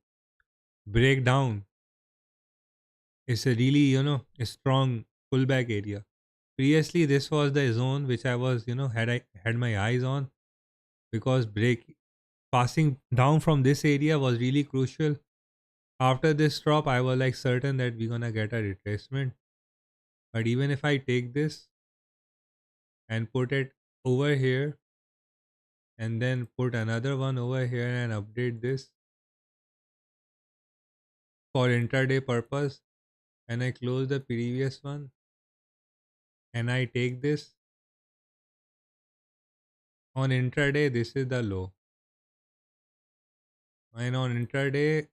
A: break down, it's a really a strong pullback area. Previously, this was the zone which I was had my eyes on because break passing down from this area was really crucial. After this drop, I was like certain that we're gonna get a retracement. But even if I take this and put it over here and then put another one over here and update this for intraday purpose, and I close the previous one and I take this on intraday, this is the low, and on intraday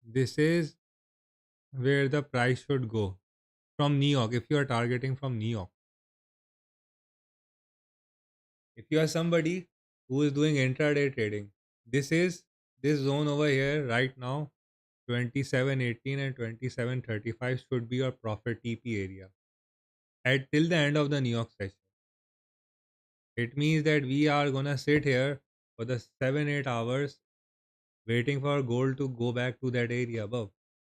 A: this is where the price should go from New York. If you are targeting from New York, if you are somebody who is doing intraday trading, this is this zone over here right now, 2718 and 2735 should be your profit TP area at till the end of the New York session. It means that we are gonna sit here for the 7 8 hours waiting for gold to go back to that area above,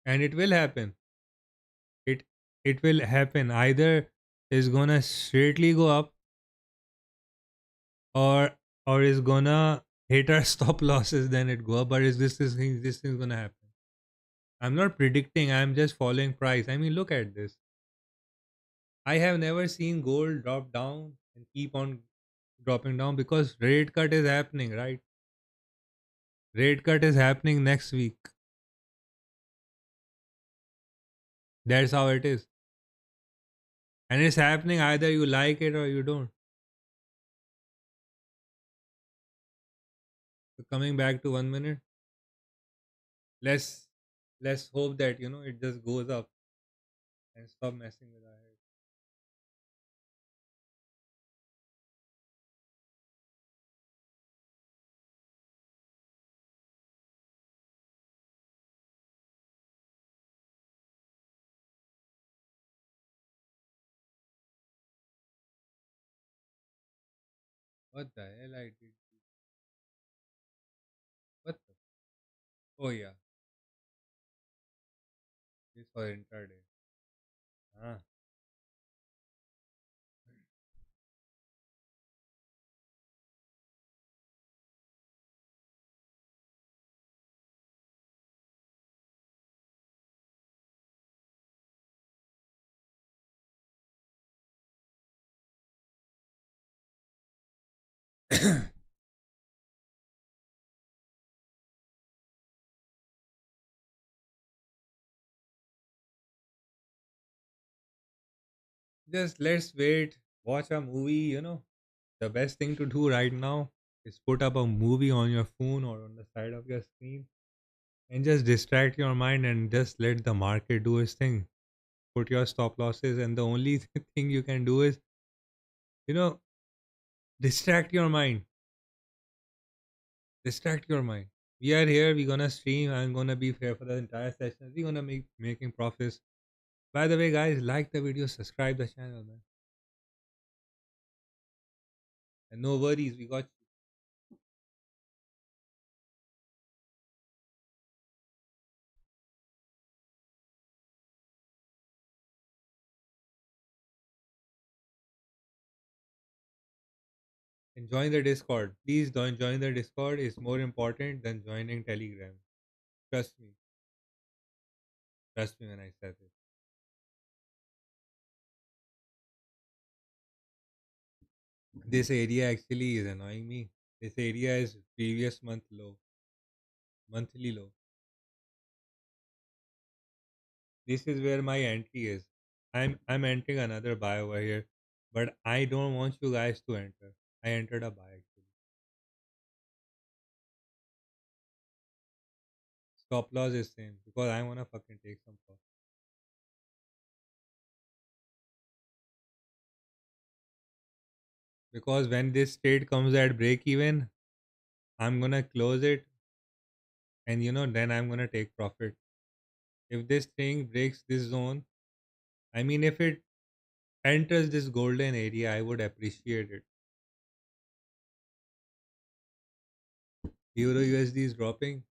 A: and it will happen. It will happen. Either is gonna straightly go up, or is gonna hit our stop losses, then it go up. But is this thing gonna happen? I'm not predicting. I'm just following price. I mean, look at this. I have never seen gold drop down and keep on dropping down because rate cut is happening, right? Rate cut is happening next week. That's how it is. And it's happening either you like it or you don't. So coming back to 1 minute, let's let's hope that it just goes up and stop messing with our head. What the hell I did? Oh yeah, this for intraday. Ah. Just let's wait, watch a movie. The best thing to do right now is put up a movie on your phone or on the side of your screen and just distract your mind and just let the market do its thing. Put your stop losses, and the only thing you can do is, you know, distract your mind. Distract your mind. We are here, we're gonna stream, I'm gonna be here for the entire session. We're gonna make making profits. By the way, guys, like the video, subscribe the channel, man. And no worries, we got and join the Discord. Please don't join the Discord. It's more important than joining Telegram. Trust me. Trust me when I said it. This area actually is annoying me. This area is previous month low, monthly low. This is where my entry is. I'm entering another buy over here, but I don't want you guys to enter. I entered a buy actually. Stop loss is same because I wanna fucking take some profit. Because when this trade comes at break even, I'm gonna close it, and then I'm gonna take profit. If this thing breaks this zone, I mean, if it enters this golden area, I would appreciate it. Euro USD is dropping.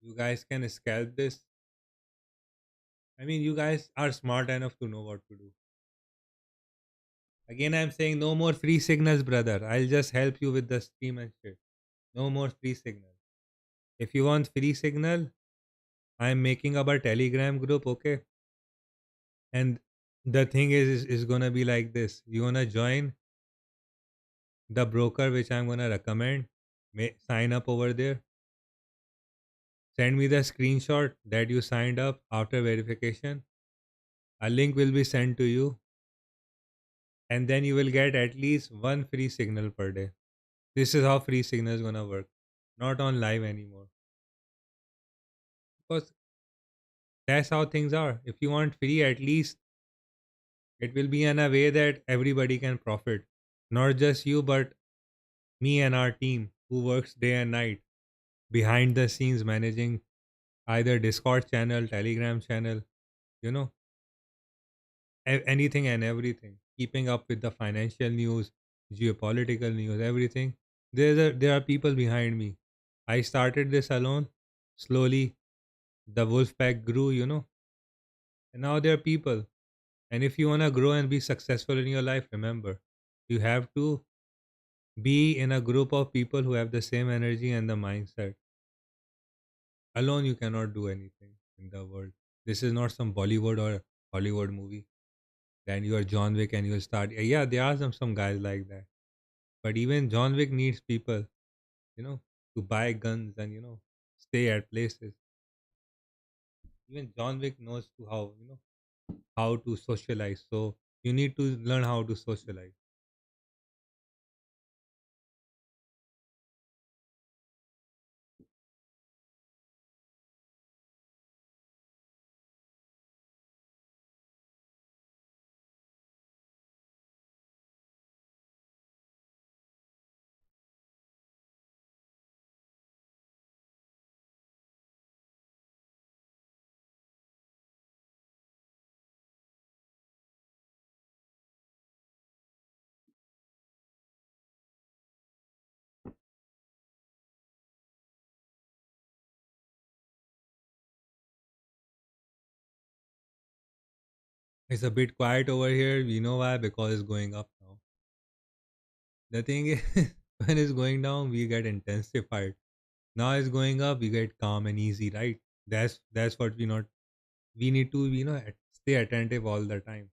A: You guys can scalp this. I mean, you guys are smart enough to know what to do. Again, I'm saying no more free signals, brother. I'll just help you with the stream and shit. No more free signal. If you want free signal, I'm making up a Telegram group, okay? And the thing is gonna be like this. You wanna join the broker which I'm gonna recommend. Sign up over there. Send me the screenshot that you signed up after verification. A link will be sent to you, and then you will get at least one free signal per day. This is how free signal is gonna work. Not on live anymore. Because that's how things are. If you want free, at least it will be in a way that everybody can profit. Not just you, but me and our team who works day and night behind the scenes managing either Discord channel, Telegram channel, you know, anything and everything. Keeping up with the financial news, geopolitical news, everything. There are people behind me. I started this alone. Slowly, the wolf pack grew, and now there are people. And if you want to grow and be successful in your life, remember, you have to be in a group of people who have the same energy and the mindset. Alone, you cannot do anything in the world. This is not some Bollywood or Hollywood movie. Then you are John Wick and you'll start. Yeah, there are some guys like that. But even John Wick needs people, you know, to buy guns and, stay at places. Even John Wick knows how to socialize. So you need to learn how to socialize. It's a bit quiet over here. We know why, because it's going up now. The thing is, when it's going down, we get intensified. Now it's going up, we get calm and easy, right? That's what we not. We need to, stay attentive all the time.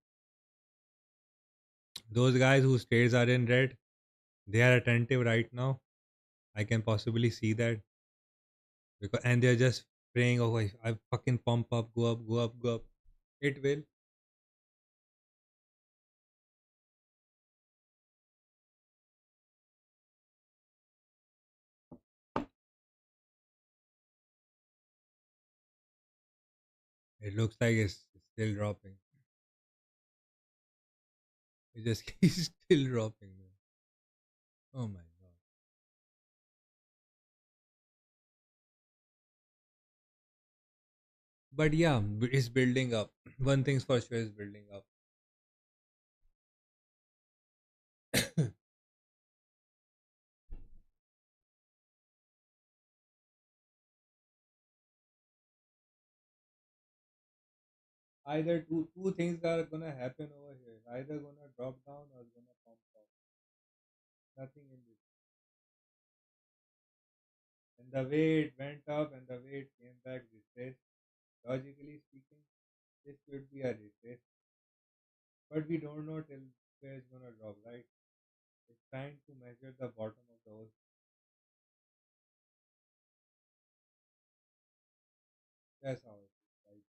A: Those guys whose trades are in red, they are attentive right now. I can possibly see that, because and they're just praying, oh, I fucking pump up, go up, go up, go up. It will. It looks like it's still dropping. It just keeps still dropping, man. Oh my god. But yeah, it's building up. One thing's for sure, is building up. Either two things are gonna happen over here. Either gonna drop down or gonna pump up. Nothing in this. And the way it went up and the way it came back retraced, logically speaking, this should be a retrace. But we don't know till where it's gonna drop, right? It's trying to measure the bottom of the ocean. That's how it is, right?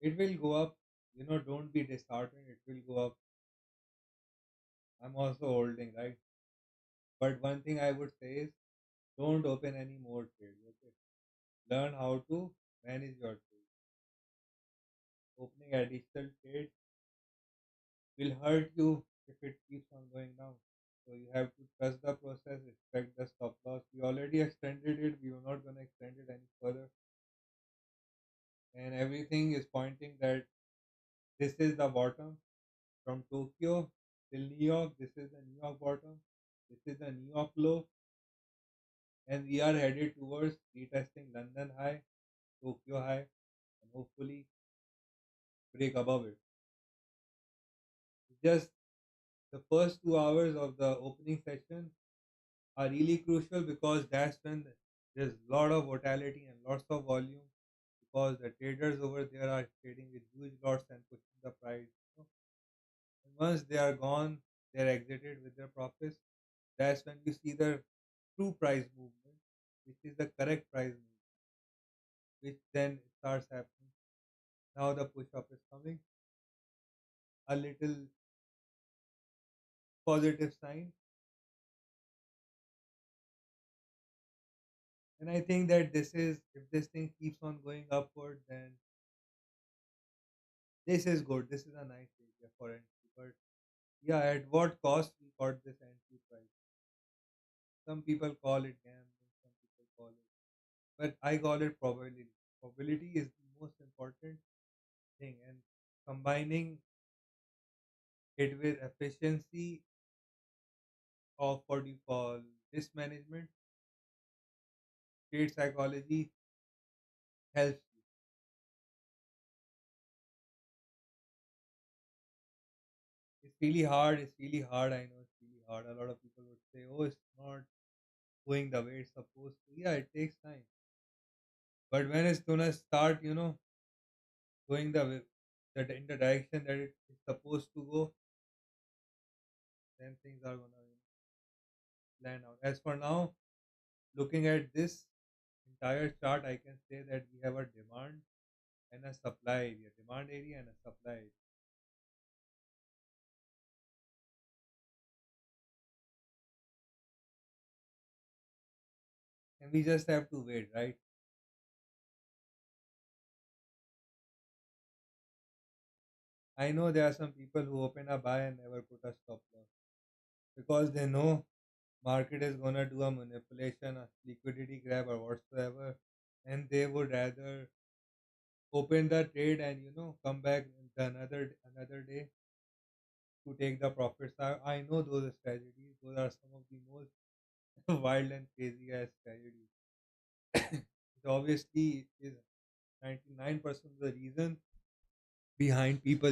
A: It will go up. Don't be disheartened. It will go up. I'm also holding, right? But one thing I would say is, don't open any more trades. Okay, learn how to manage your trade. Opening additional trades will hurt you if it keeps on going down. So you have to trust the process, respect the stop loss. We already extended it. We are not going to extend it any further. And everything is pointing that this is the bottom from Tokyo till New York. This is the New York bottom. This is the New York low. And we are headed towards retesting London high, Tokyo high, and hopefully break above it. Just the first 2 hours of the opening session are really crucial, because that's when there's a lot of volatility and lots of volume, because the traders over there are trading with huge lots and pushing the price. And once they are gone, they're exited with their profits. That's when you see the true price movement, which is the correct price movement, which then starts happening. Now the push up is coming, a little positive sign. And I think that if this thing keeps on going upward, then this is good. This is a nice area for entry. But yeah, at what cost we got this entry price? Some people call it gambling, some people call it, but I call it probability. Probability is the most important thing, and combining it with efficiency of what you call risk management, trade psychology helps you. It's really hard. It's really hard. I know it's really hard. A lot of people would say, "Oh, it's not going the way it's supposed to." Yeah, it takes time. But when it's gonna start, going the way, that in the direction that it is supposed to go, then things are gonna plan out. As for now, looking at this entire chart, I can say that we have a demand and a supply area, demand area and a supply area. And we just have to wait, right? I know there are some people who open a buy and never put a stop loss. because they know market is gonna do a manipulation, a liquidity grab or whatsoever, and they would rather open the trade and come back the another day to take the profits. I know those strategies. Those are some of the most wild and crazy ass strategies. It obviously is 99% of the reason behind people,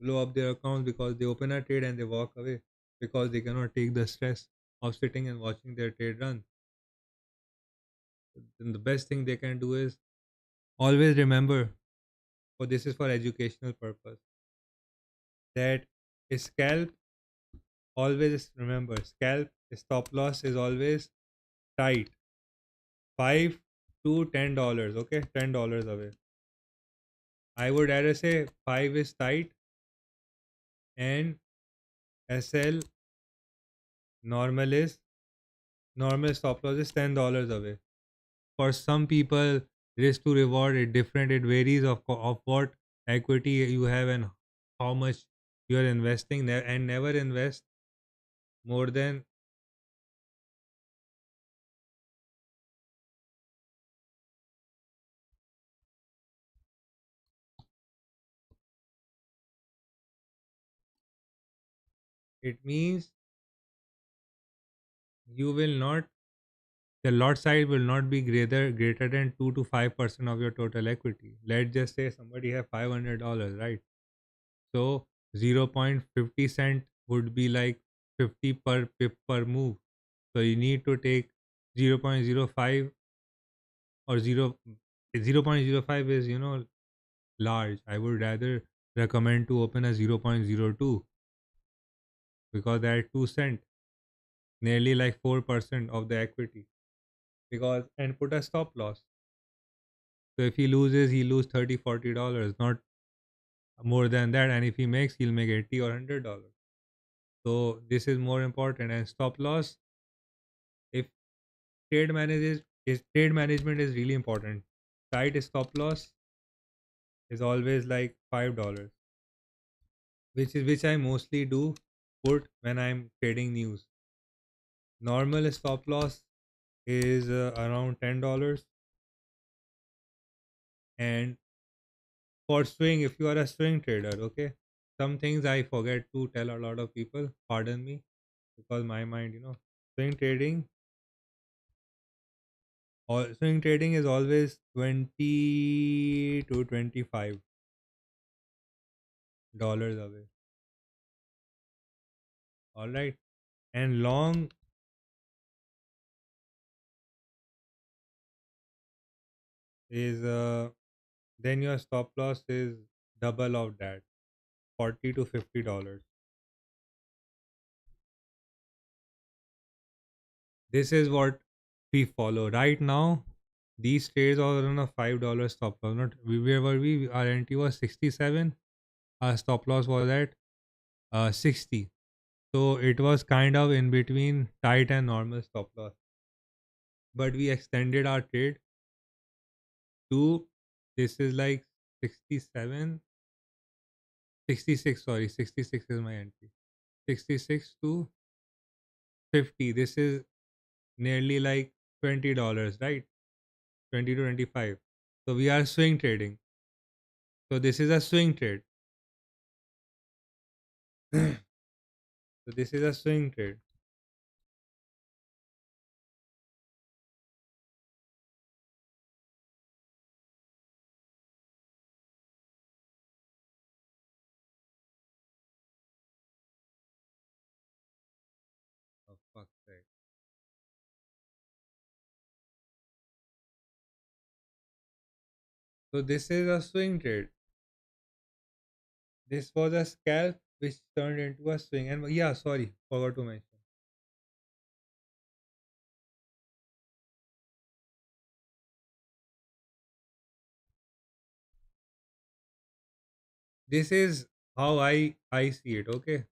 A: blow up their accounts because they open a trade and they walk away because they cannot take the stress of sitting and watching their trade run. Then the best thing they can do is always remember, for this is for educational purpose, that scalp, always remember, scalp stop loss is always tight, $5 to $10. Okay, $10 away. I would rather say five is tight and SL normal is normal stop loss is $10 away. For some people, risk to reward is different. It varies of what equity you have and how much you are investing, and never invest more than, it means you will not, the lot size will not be greater than 2 to 5% of your total equity. Let's just say somebody have $500, right? So 0.50 cent would be like 50 per pip per move. So you need to take 0.05 or 0.05 is large. I would rather recommend to open a 0.02 because that 2 cent, nearly like 4% of the equity, because and put a stop loss. So if he loses, he lose 30 $40, not more than that. And if he makes, he'll make 80 or $100. So this is more important. And stop loss, if trade management is really important. Tight stop loss is always like $5, which I mostly do put when I'm trading news. Normal stop loss is around $10, and for swing, if you are a swing trader, okay. Some things I forget to tell a lot of people. Pardon me, because my mind, swing trading or swing trading is always 20 to $25 away. All right, and long is then your stop loss is double of that, $40 to $50. This is what we follow right now. These trades are on a $5 stop loss. Not we where were we? Our entry was 67. Our stop loss was at 60. So it was kind of in between tight and normal stop loss. But we extended our trade to, this is like 67, 66. Sorry, 66 is my entry. 66 to 50. This is nearly like $20, right? 20 to 25. So we are swing trading. So this is a swing trade. So this is a swing trade. Oh fuck sake. So this is a swing trade. This was a scalp which turned into a swing. And yeah, sorry, forgot to mention. This is how I see it. Okay,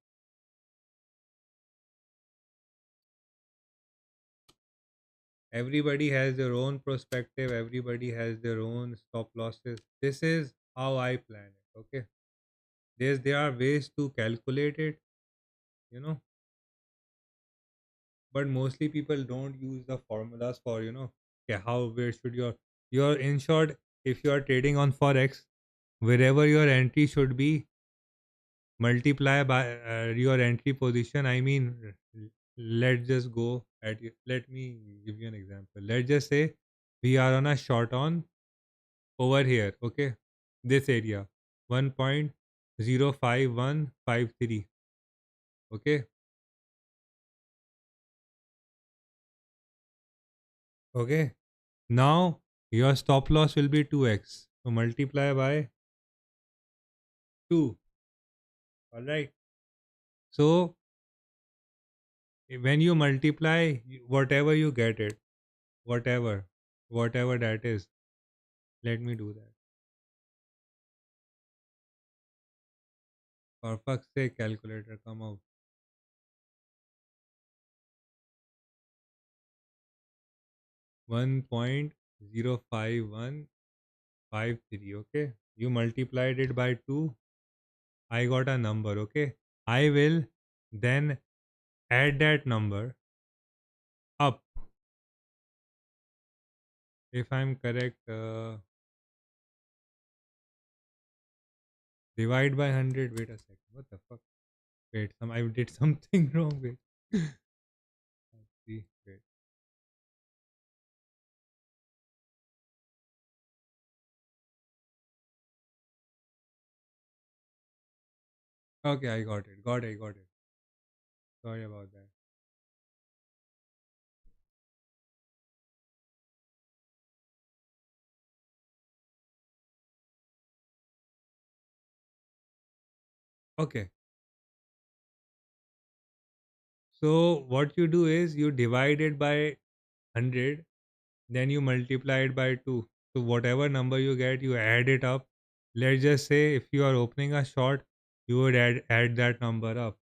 A: everybody has their own perspective. Everybody has their own stop losses. This is how I plan it. Okay, there are ways to calculate it. You know, but mostly people don't use the formulas for, okay, how, where should your in short, if you are trading on forex, wherever your entry should be, multiply by your entry position. I mean, let's just go at it. Let me give you an example. Let's just say we are on a short on over here, okay, this area 1.05153, okay, okay. Now your stop loss will be 2x, so multiply by 2. All right, so when you multiply, whatever you get it, whatever whatever that is, let me do that. For fuck's sake, calculator, come out. 1.05153, okay. You multiplied it by 2, I got a number, okay. I will then add that number up. If I'm correct, divide by 100. Wait a second. What the fuck? Wait, I did something wrong. Wait. Let's see. Wait. Okay, I got it. Got it. Sorry about that. Okay. So what you do is you divide it by 100, then you multiply it by 2. So whatever number you get, you add it up. Let's just say if you are opening a short, you would add that number up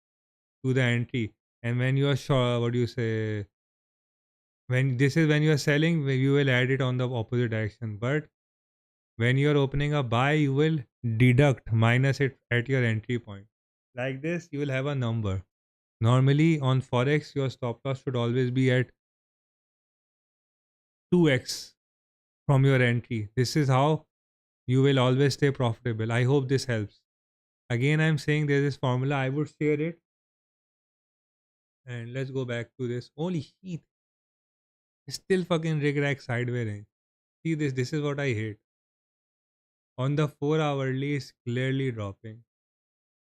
A: to the entry. And when you are short, what do you say? When this is when you are selling, you will add it on the opposite direction. But when you are opening a buy, you will deduct minus it at your entry point. Like this, you will have a number. Normally on forex, your stop loss should always be at 2x from your entry. This is how you will always stay profitable. I hope this helps. Again, I'm saying there's this formula. I would share it. And let's go back to this. Holy shit. Still fucking rig sideways range. See this. This is what I hate. On the 4 hourly is clearly dropping.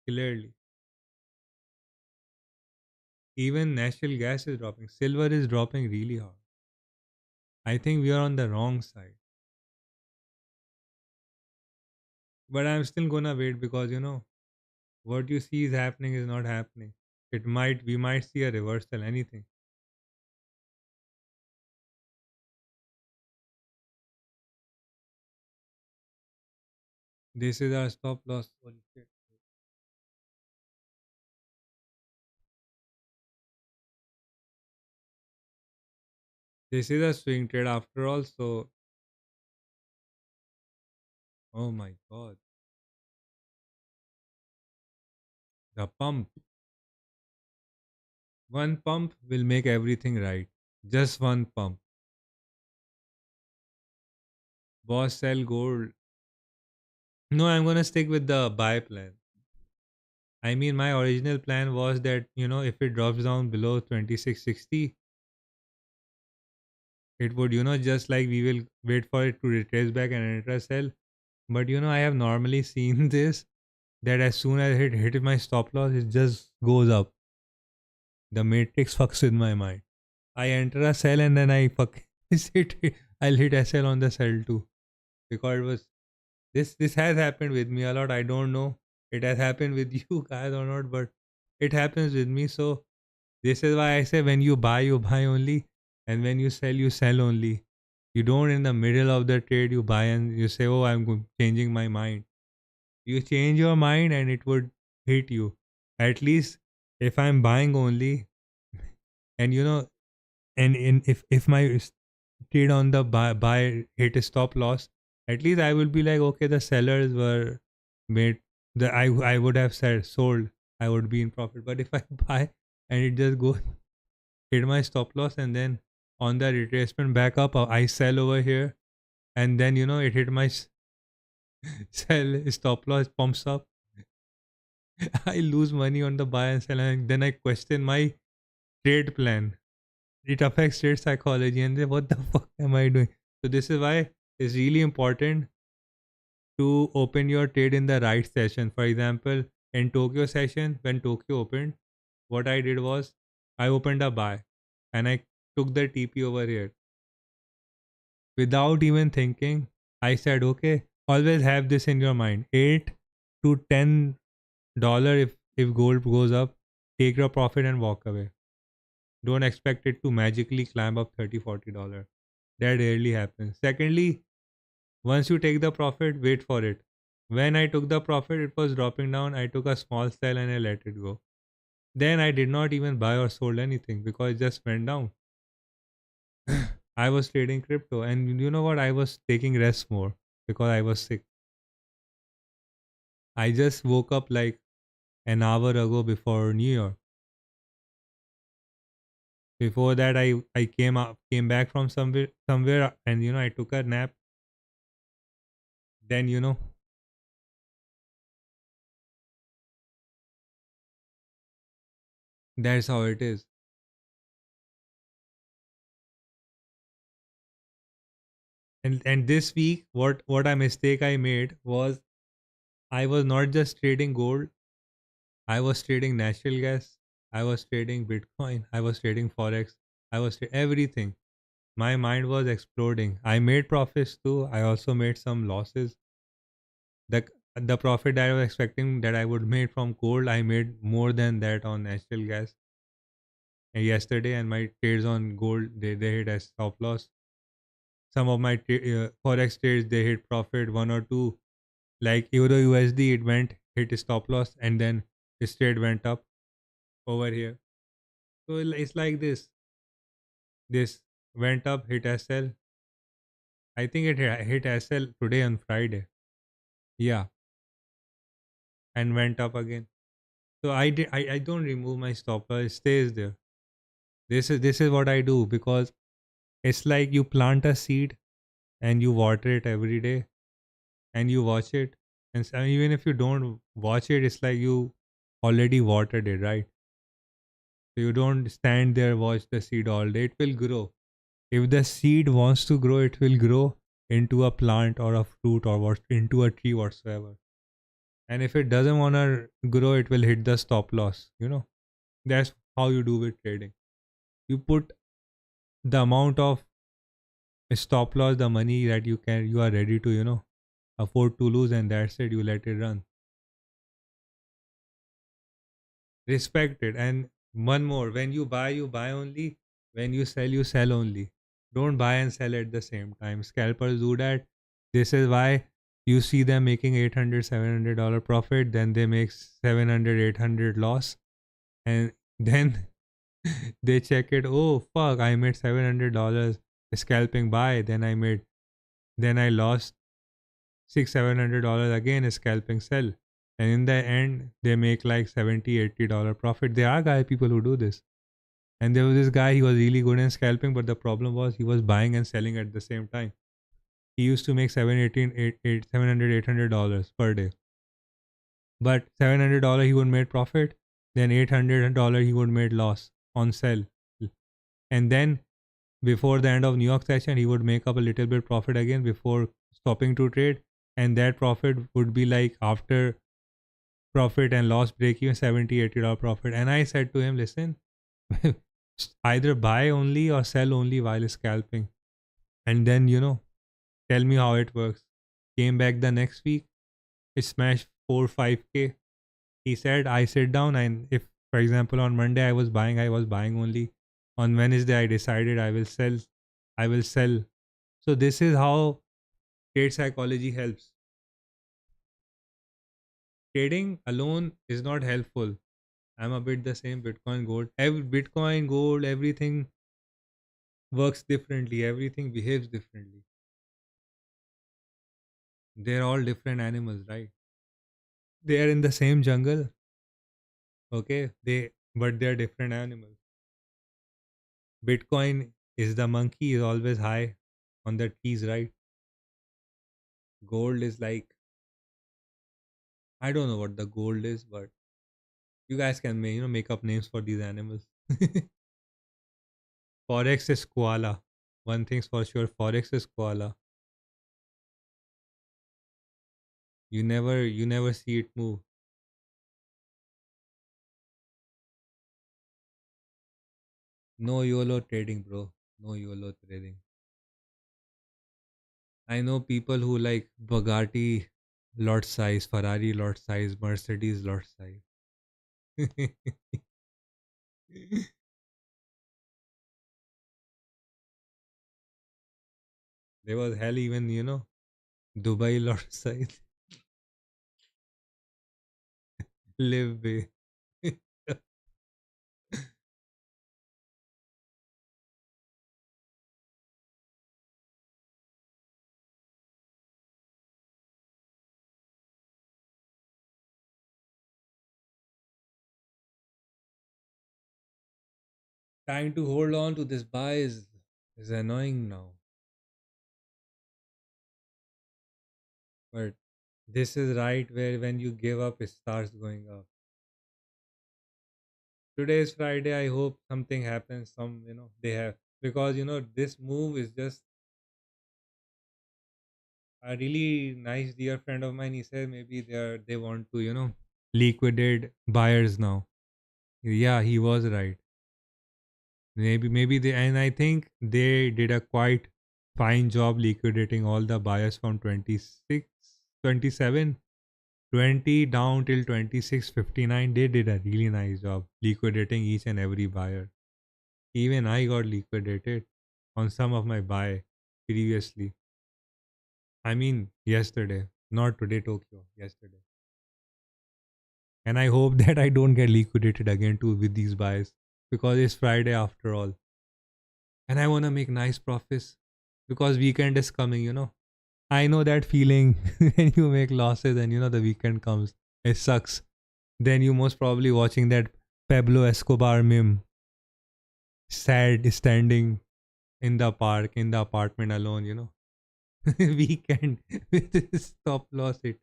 A: Clearly. Even natural gas is dropping. Silver is dropping really hard. I think we are on the wrong side. But I'm still gonna wait because what you see is happening is not happening. We might see a reversal, anything. This is our stop loss. Holy shit. This is a swing trade after all, so oh my god. The pump. One pump will make everything right. Just one pump. Boss sell gold. No, I'm gonna stick with the buy plan. I mean, my original plan was that, if it drops down below 2660, it would, just like we will wait for it to retrace back and enter a sell. But, I have normally seen this that as soon as it hit my stop loss, it just goes up. The matrix fucks with my mind. I enter a sell and then I fuck hit, I'll hit SL on the sell too. Because it was this has happened with me a lot. I don't know it has happened with you guys or not, but it happens with me. So this is why I say when you buy only, and when you sell only. You don't in the middle of the trade you buy and you say, oh, changing my mind. You change your mind and it would hit you. At least if I'm buying only, and and if my trade on the buy hit a stop loss, at least I will be like, okay, the sellers were made, the I would have said sold, I would be in profit. But if I buy and it just goes hit my stop loss, and then on the retracement back up, I sell over here, and then it hit my sell stop loss, pumps up. I lose money on the buy and sell, and then I question my trade plan. It affects trade psychology, and then what the fuck am I doing? So this is why it's really important to open your trade in the right session. For example, in Tokyo session, when Tokyo opened, what I did was I opened a buy and I took the TP over here without even thinking. I said, okay, always have this in your mind. $8 to $10 if gold goes up, take your profit and walk away. Don't expect it to magically climb up $30-$40. That rarely happens. Secondly, once you take the profit, wait for it. When I took the profit, it was dropping down. I took a small sell and I let it go. Then I did not even buy or sold anything because it just went down. I was trading crypto, and you know what? I was taking rest more because I was sick. I just woke up like an hour ago before New Year. Before that, I came back from somewhere, and I took a nap. Then that's how it is. And this week, what a mistake I made was I was not just trading gold. I was trading natural gas. I was trading Bitcoin. I was trading Forex. I was everything. My mind was exploding. I made profits too. I also made some losses. The profit that I was expecting that I would make from gold, I made more than that on natural gas. And yesterday, and my trades on gold, they hit as stop loss. Some of my Forex trades, they hit profit, one or two. Like Euro USD, it went, hit stop loss, and then this trade went up over here. So it's like this. This went up, hit SL. I think it hit SL today on Friday. Yeah, and went up again. So I don't remove my stopper, it stays there. This is what I do because it's like you plant a seed and you water it every day and you watch it. And so even if you don't watch it, it's like you already watered it, right? So you don't stand there, watch the seed all day. It will grow. If the seed wants to grow, it will grow into a plant or a fruit or what into a tree whatsoever. And if it doesn't wanna grow, it will hit the stop loss. That's how you do with trading. You put the amount of stop loss, the money that you are ready to, afford to lose, and that's it. You let it run. Respect it. And one more, when you buy only. When you sell only. Don't buy and sell at the same time. Scalpers do that. This is why you see them making 800 $700 profit, then they make 700 800 loss, and then they check it. Oh fuck, I made $700 scalping buy, then I lost $600 700 again scalping sell, and in the end they make like 70 $80 profit. There are people who do this. And there was this guy, he was really good in scalping, but the problem was he was buying and selling at the same time. He used to make 700 $800 per day, but $700 he would made profit, then $800 he would made loss on sell. And then before the end of New York session, he would make up a little bit profit again before stopping to trade, and that profit would be like after profit and loss break even 70 $80 profit. And I said to him, listen, either buy only or sell only while scalping, and then tell me how it works. Came back the next week, it smashed 4 5k. He said, I sit down, and if for example on Monday I was buying only. On Wednesday I decided I will sell. So this is how trade psychology helps. Trading alone is not helpful. I'm a bit the same. Bitcoin, gold, Bitcoin, gold, everything works differently. Everything behaves differently. They're all different animals, right? They are in the same jungle, okay? But they're different animals. Bitcoin is the monkey is always high on the keys, right? Gold is like I don't know what the gold is, but you guys can make up names for these animals. Forex is koala. One thing's for sure, Forex is koala. You never see it move. No YOLO trading, bro. No YOLO trading. I know people who like Bugatti lot size, Ferrari lot size, Mercedes lot size. There was hell even, Dubai lot size. Live way. Trying to hold on to this buy is annoying now. But this is right where when you give up, it starts going up. Today is Friday. I hope something happens. They have because this move is just a really nice dear friend of mine. He said maybe they want to liquidate buyers now. Yeah, he was right. Maybe they and I think they did a quite fine job liquidating all the buyers from 26, 27, 20 down till 26.59. They did a really nice job liquidating each and every buyer. Even I got liquidated on some of my buy previously. I mean yesterday, not today Tokyo, yesterday. And I hope that I don't get liquidated again too with these buys because it's Friday after all. And I want to make nice profits because weekend is coming. I know that feeling when you make losses and the weekend comes. It sucks. Then you most probably watching that Pablo Escobar meme, sad standing in the park in the apartment alone. Weekend with his stop loss it.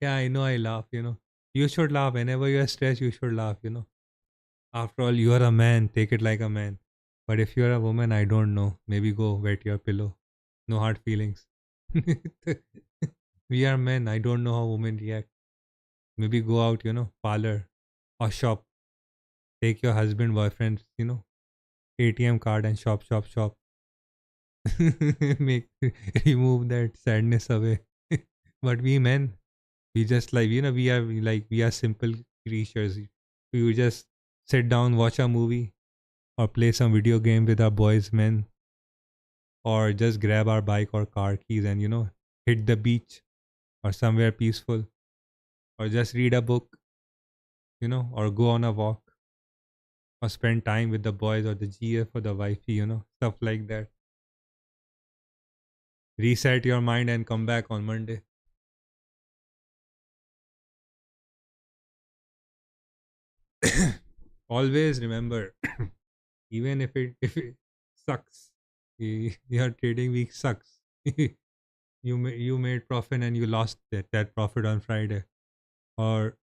A: Yeah, I know I laugh. You should laugh whenever you're stressed. You should laugh. After all, you are a man. Take it like a man. But if you're a woman, I don't know. Maybe go wet your pillow. No hard feelings. We are men. I don't know how women react. Maybe go out, parlor or shop. Take your husband, boyfriend, ATM card and shop, shop, shop. Make remove that sadness away. But we men, we just like, we are simple creatures. We just sit down, watch a movie, or play some video game with our boys, men, or just grab our bike or car keys and hit the beach or somewhere peaceful, or just read a book, or go on a walk, or spend time with the boys or the GF or the wifey, stuff like that. Reset your mind and come back on Monday. Always remember, even if it sucks, your trading week sucks. You made profit and you lost that profit on Friday. Or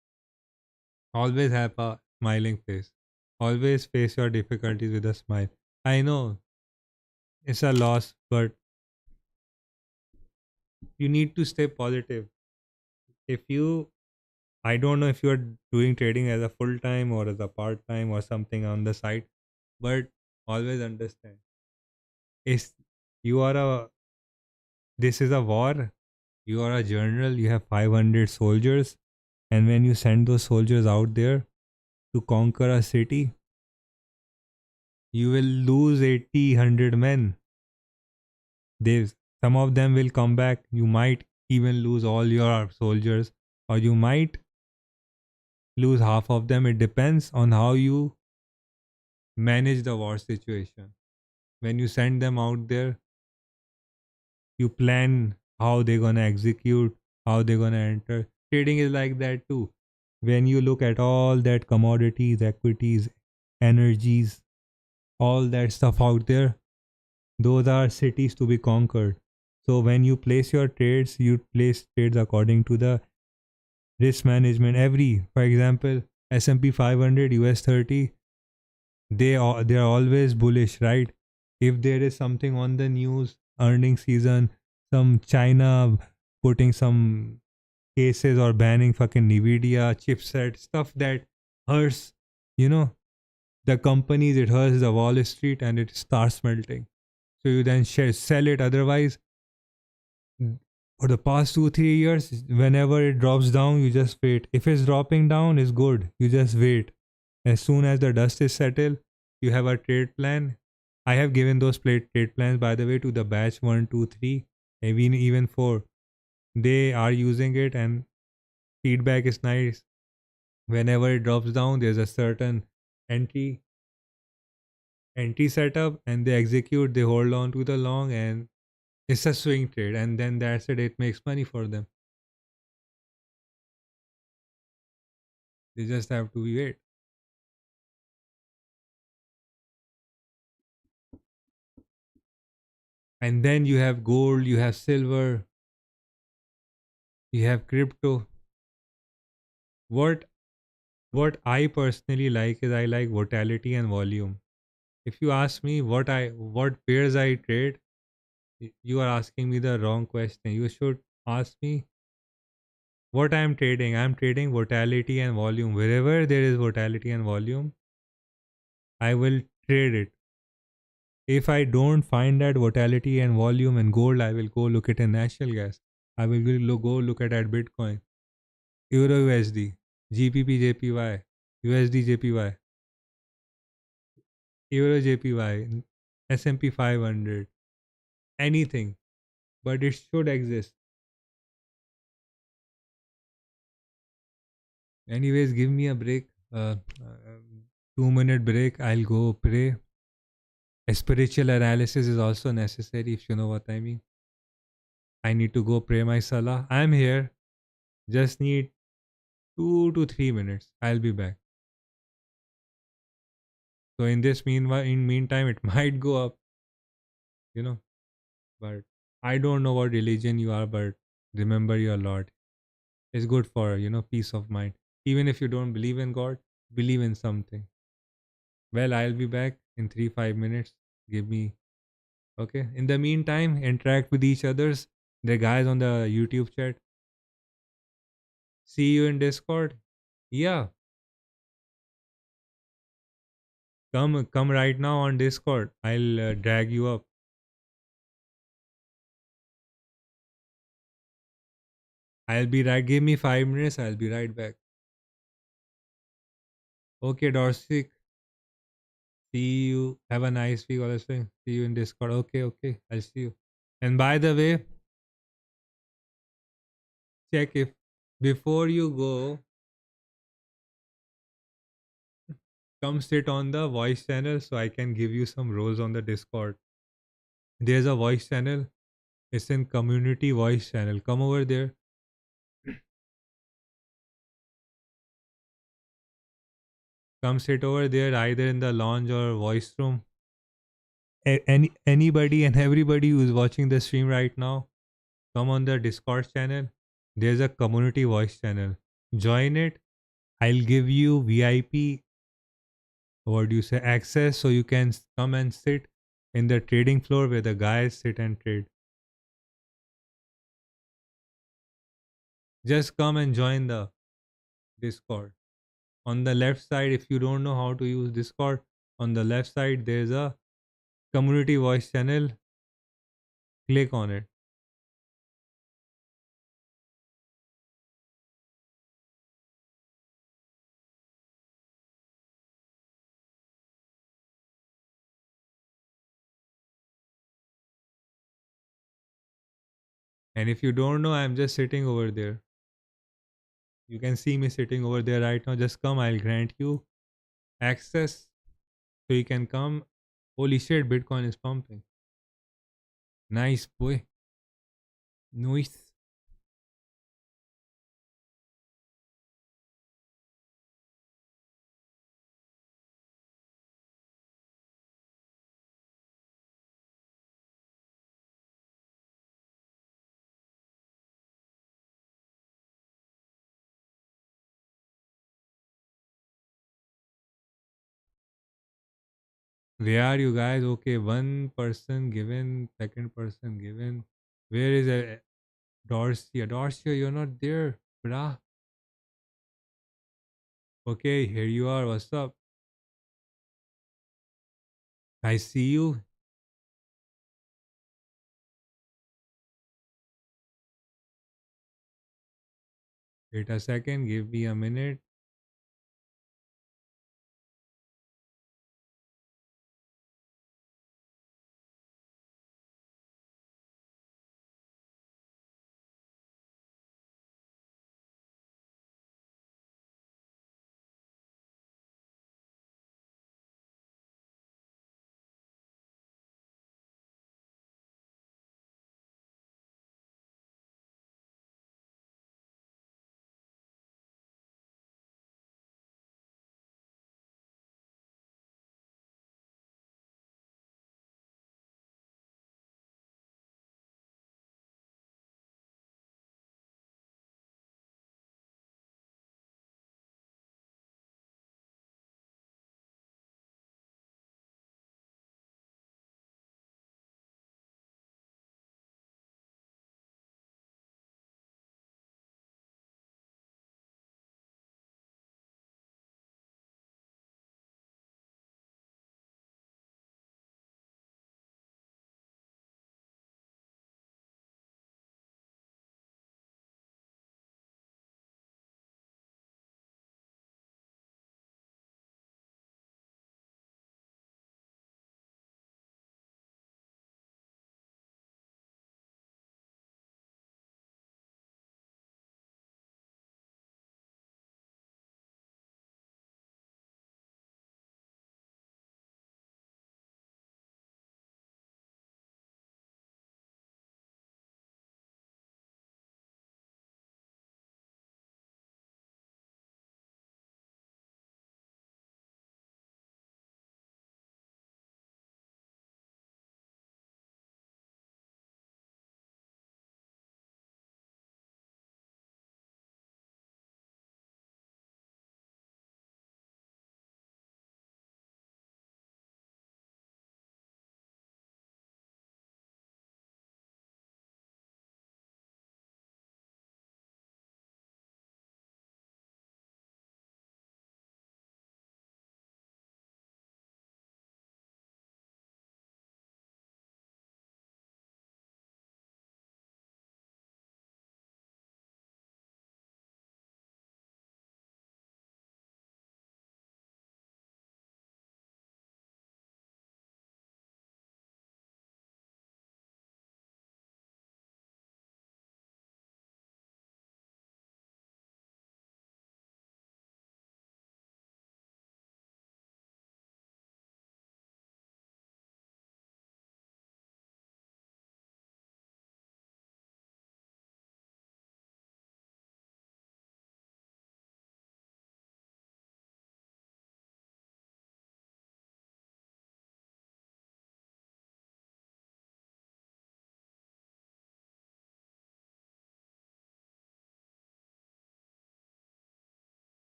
A: always have a smiling face. Always face your difficulties with a smile. I know it's a loss, but you need to stay positive. If you, I don't know if you are doing trading as a full time or as a part time or something on the side, but always understand. Is you are a this is a war. You are a general. You have 500 soldiers, and when you send those soldiers out there to conquer a city, you will lose 80, 100 men. They some of them will come back. You might even lose all your soldiers, or you might lose half of them. It depends on how you manage the war situation. When you send them out there, you plan how they're gonna execute, how they're gonna enter. Trading is like that too. When you look at all that commodities, equities, energies, all that stuff out there, those are cities to be conquered. So when you place your trades, you place trades according to the risk management. Every, for example, S&P 500, US 30, they are always bullish, right? If there is something on the news, earning season, some China putting some cases or banning fucking Nvidia chipset stuff that hurts, you know, the companies, it hurts the Wall Street and it starts melting. So you then sell it. Otherwise, for the past 2 3 years, whenever it drops down, you just wait. If it's dropping down, it's good. You just wait. As soon as the dust is settled, you have a trade plan. I have given those trade plans, by the way, to the batch 1 2 3, even 4. They are using it and feedback is nice. Whenever it drops down, there's a certain entry entry setup and they execute, they hold on to the long, and it's a swing trade, and then that's it. It makes money for them. They just have to wait. And then you have gold, you have silver, you have crypto. What I personally like is I like volatility and volume. If you ask me what pairs I trade, you are asking me the wrong question. You should ask me what I am trading. I am trading volatility and volume. Wherever there is volatility and volume, I will trade it. If I don't find that volatility and volume in gold, I will go look at a natural gas. I will go look at Bitcoin, Euro USD, GBP JPY, USD JPY, Euro JPY, S&P 500, anything. But it should exist. Anyways, give me a break. 2 minute break. I'll go pray. A spiritual analysis is also necessary, if you know what I mean. I need to go pray my salah. I'm here. Just need 2 to 3 minutes. I'll be back. So in meantime, it might go up, you know. But I don't know what religion you are, but remember your Lord. It's good for peace of mind. Even if you don't believe in God, believe in something. Well, I'll be back in 3 5 minutes. Give me okay. In the meantime, interact with each others. The guys on the YouTube chat. See you in Discord. Yeah, come right now on Discord. I'll drag you up. I'll be right. Give me 5 minutes. I'll be right back. Okay, Dorsey. See you. Have a nice week. All this thing. See you in Discord. Okay, okay. I'll see you. And by the way, check if before you go, come sit on the voice channel so I can give you some roles on the Discord. There's a voice channel. It's in community voice channel. Come over there. Come sit over there either in the lounge or voice room. Anybody and everybody who's watching the stream right now, come on the Discord channel. There's a community voice channel. Join it. I'll give you VIP, what do you say, access, so you can come and sit in the trading floor where the guys sit and trade. Just come and join the Discord. On the left side, if you don't know how to use Discord, on the left side there's a community voice channel. Click on it. And if you don't know, I'm just sitting over there. You can see me sitting over there right now. Just come, I'll grant you access so you can come. Holy shit, Bitcoin is pumping. Nice, boy. Nice. Where are you guys? Okay, one person given, second person given. Where is Dorcia? Dorcia, you're not there, brah. Okay, here you are. What's up? I see you. Wait a second. Give me a minute.